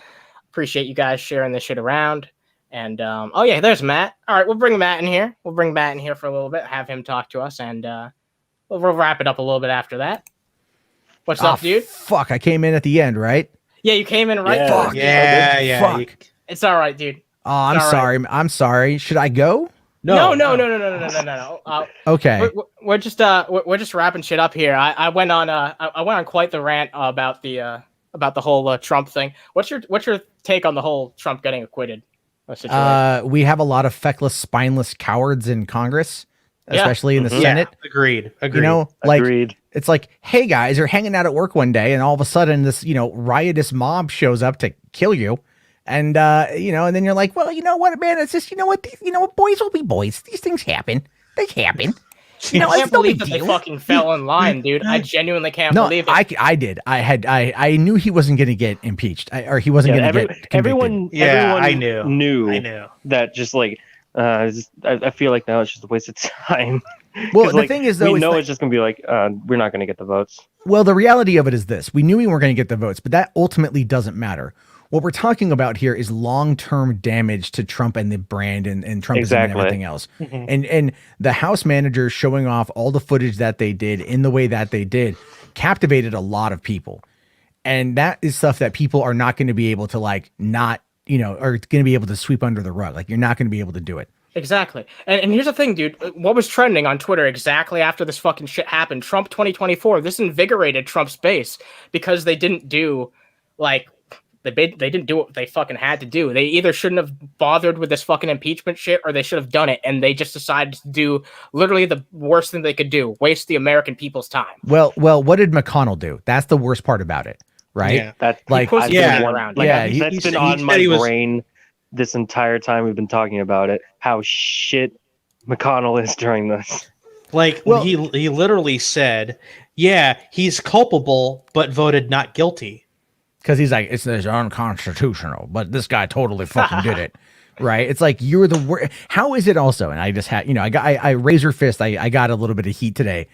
Appreciate you guys sharing this shit around. And oh yeah, there's Matt. All right, we'll bring Matt in here. We'll bring Matt in here for a little bit, have him talk to us, and we'll wrap it up a little bit after that. What's up, dude? Fuck, I came in at the end, right? Yeah, you came in right. Yeah. Fuck. Yeah. Fuck. It's all right, dude. Oh, I'm sorry. Right. I'm sorry. Should I go? No. Okay. We're just wrapping shit up here. I went on quite the rant about the whole Trump thing. What's your take on the whole Trump getting acquitted situation? We have a lot of feckless, spineless cowards in Congress, especially in the Senate. Yeah. Agreed. Agreed. It's like, hey guys, you're hanging out at work one day, and all of a sudden this riotous mob shows up to kill you. And, and then you're like, well, you know what, man, it's just, boys will be boys. These things happen. They happen. I can't believe that they fucking fell in line, dude. I genuinely can't believe it. I did. I knew he wasn't going to get impeached, or he wasn't going to get convicted. I knew that. Just like, I feel like now it's just a waste of time. Well, the thing is, though, we know it's just going to be like, we're not going to get the votes. Well, the reality of it is this: we knew we weren't going to get the votes, but that ultimately doesn't matter. What we're talking about here is long-term damage to Trump and the brand and Trumpism and everything else. And the House manager showing off all the footage that they did in the way that they did captivated a lot of people. And that is stuff that people are not going to be able to like not, are going to be able to sweep under the rug. Like you're not going to be able to do it. Exactly. And here's the thing, dude. What was trending on Twitter exactly after this fucking shit happened? Trump 2024. This invigorated Trump's base because they didn't do like they didn't do what they fucking had to do. They either shouldn't have bothered with this fucking impeachment shit or they should have done it. And they just decided to do literally the worst thing they could do, waste the American people's time. Well, what did McConnell do? That's the worst part about it. Right. Yeah, that's like, that's been on my brain this entire time we've been talking about it. How shit McConnell is during this. Like, well, he literally said, yeah, he's culpable, but voted not guilty. Because he's like, it's unconstitutional, but this guy totally fucking did it. Right. It's like, you're the worst. How is it also? And I just had, I Razor Fist, I got a little bit of heat today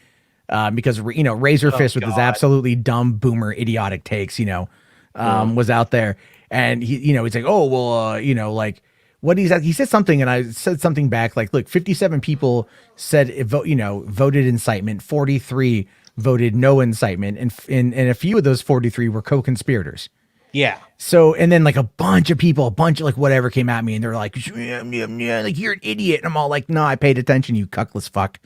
because, Razor Fist with his absolutely dumb boomer idiotic takes, was out there. And he, he's like, oh, well, like what he said something. And I said something back like, look, 57 people said, voted incitement, 43 voted no incitement, and a few of those 43 were co-conspirators. Yeah. So, and then like a bunch of like whatever came at me and they're like, yeah, like you're an idiot. And I'm all like, no, I paid attention, you cuckless fuck.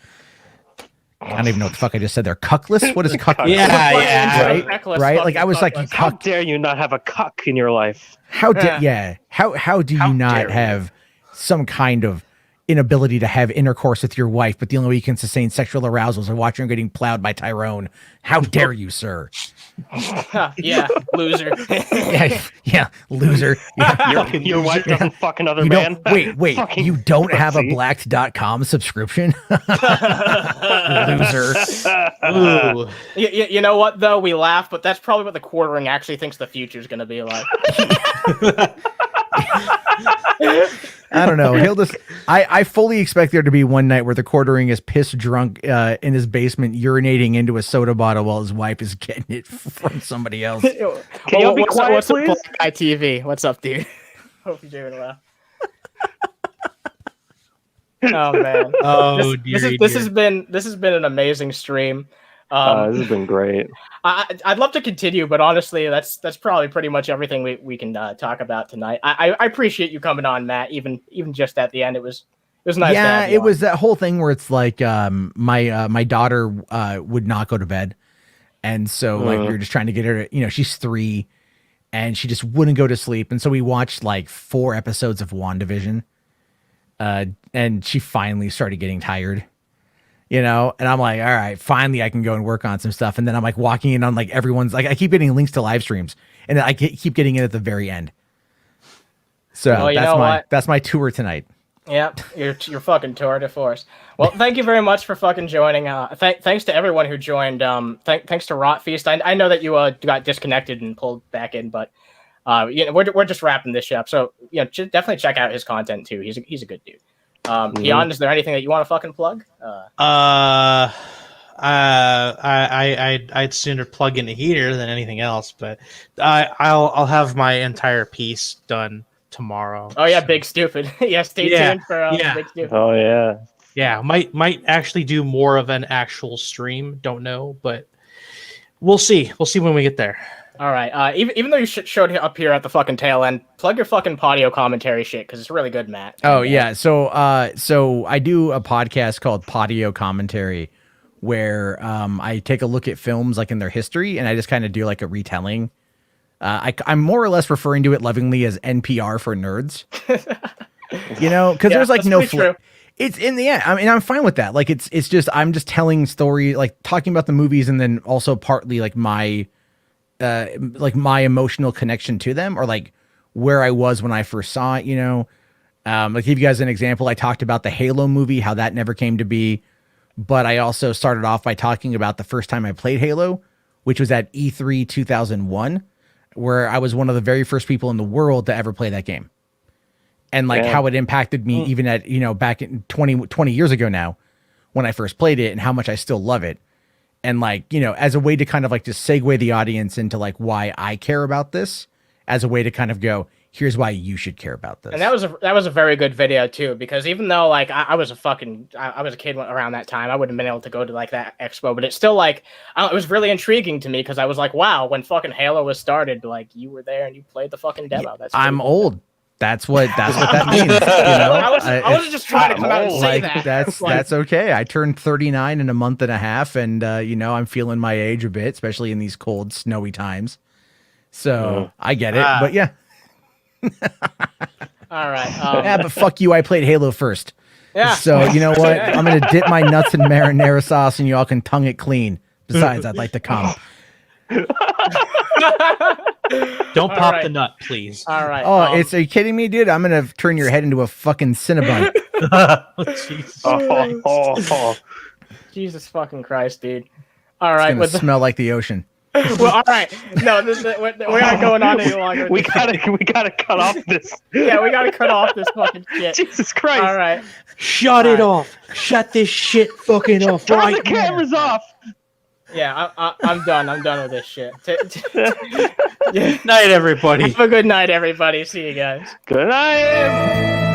I don't even know what the fuck I just said there. Cuckless? What is cuckless? Yeah. Right? Like I was like, you how dare you not have a cuck in your life? How do you not have some kind of inability to have intercourse with your wife, but the only way you can sustain sexual arousal is to watch her getting plowed by Tyrone? How dare you, sir? Yeah, loser. yeah, loser. Yeah. Your wife doesn't fuck another man. Wait, you don't have a blacked.com subscription? Loser. Ooh. You know what, though? We laugh, but that's probably what the quartering actually thinks the future is going to be like. I don't know. I fully expect there to be one night where the quartering is pissed drunk in his basement, urinating into a soda bottle while his wife is getting it from somebody else. Can you be quiet, what's please? Up, Guy TV? What's up, dude? Hope you're doing well. Oh man. Oh, this has been an amazing stream. This has been great. I'd love to continue, but honestly, that's probably pretty much everything we can talk about tonight. I appreciate you coming on, Matt. Even just at the end, it was nice. Yeah, it was that whole thing where it's like my daughter would not go to bed, and so like we were just trying to get her. She's 3, and she just wouldn't go to sleep, and so we watched like 4 episodes of WandaVision, and she finally started getting tired. And I'm like, all right, finally I can go and work on some stuff. And then I'm like walking in on like everyone's like, I keep getting links to live streams and I keep getting it at the very end. So that's my tour tonight. Yep. Your fucking tour de force. Well, thank you very much for fucking joining. Thanks to everyone who joined. Thanks to Rotfeast. I know that you got disconnected and pulled back in, but we're just wrapping this shit up. So definitely check out his content too. He's a good dude. Beyond, is there anything that you want to fucking plug? I'd sooner plug in a heater than anything else, but I'll have my entire piece done tomorrow. Oh yeah, so. Big Stupid. Yeah, stay tuned for Big Stupid. Oh yeah. Yeah, might actually do more of an actual stream. Don't know, but we'll see. We'll see when we get there. All right. Even though you showed up here at the fucking tail end, plug your fucking Podio commentary shit because it's really good, Matt. Oh yeah. So I do a podcast called Podio Commentary, where I take a look at films like in their history, and I just kind of do like a retelling. I'm more or less referring to it lovingly as NPR for nerds. Because there's like no It's in the end. I mean, I'm fine with that. Like it's just I'm just telling story, like talking about the movies, and then also partly like my emotional connection to them, or like where I was when I first saw it, like give you guys an example. I talked about the Halo movie, how that never came to be, but I also started off by talking about the first time I played Halo, which was at E3 2001, where I was one of the very first people in the world to ever play that game. And like how it impacted me even at, back in 20 years ago now when I first played it, and how much I still love it. And like, as a way to kind of like just segue the audience into like why I care about this as a way to kind of go, here's why you should care about this. And that was a very good video too, because even though like I was a kid around that time, I wouldn't have been able to go to like that expo, but it's still like it was really intriguing to me because I was like, wow, when fucking Halo was started, like you were there and you played the fucking demo. That's I'm old. That's what that means. You know? I wasn't just trying to come out and say that. That's okay. I turned 39 in a month and a half, and you know, I'm feeling my age a bit, especially in these cold, snowy times. So I get it, but yeah. All right. Yeah, but fuck you. I played Halo first. Yeah. So you know what? I'm gonna dip my nuts in marinara sauce, and you all can tongue it clean. Besides, I'd like to come. Don't pop the nut, please. All right. Oh, are you kidding me, dude? I'm gonna turn your head into a fucking Cinnabon. Jesus. Jesus fucking Christ, dude. All right. It's gonna smell like the ocean. Well, all right. No, we're not going on any longer. We gotta cut off this. Yeah, we gotta cut off this fucking shit. Jesus Christ! All right. Shut it off. Shut this shit fucking off. Turn the cameras off. Yeah, I'm done. I'm done with this shit. Night, everybody. Have a good night, everybody. See you guys. Good night.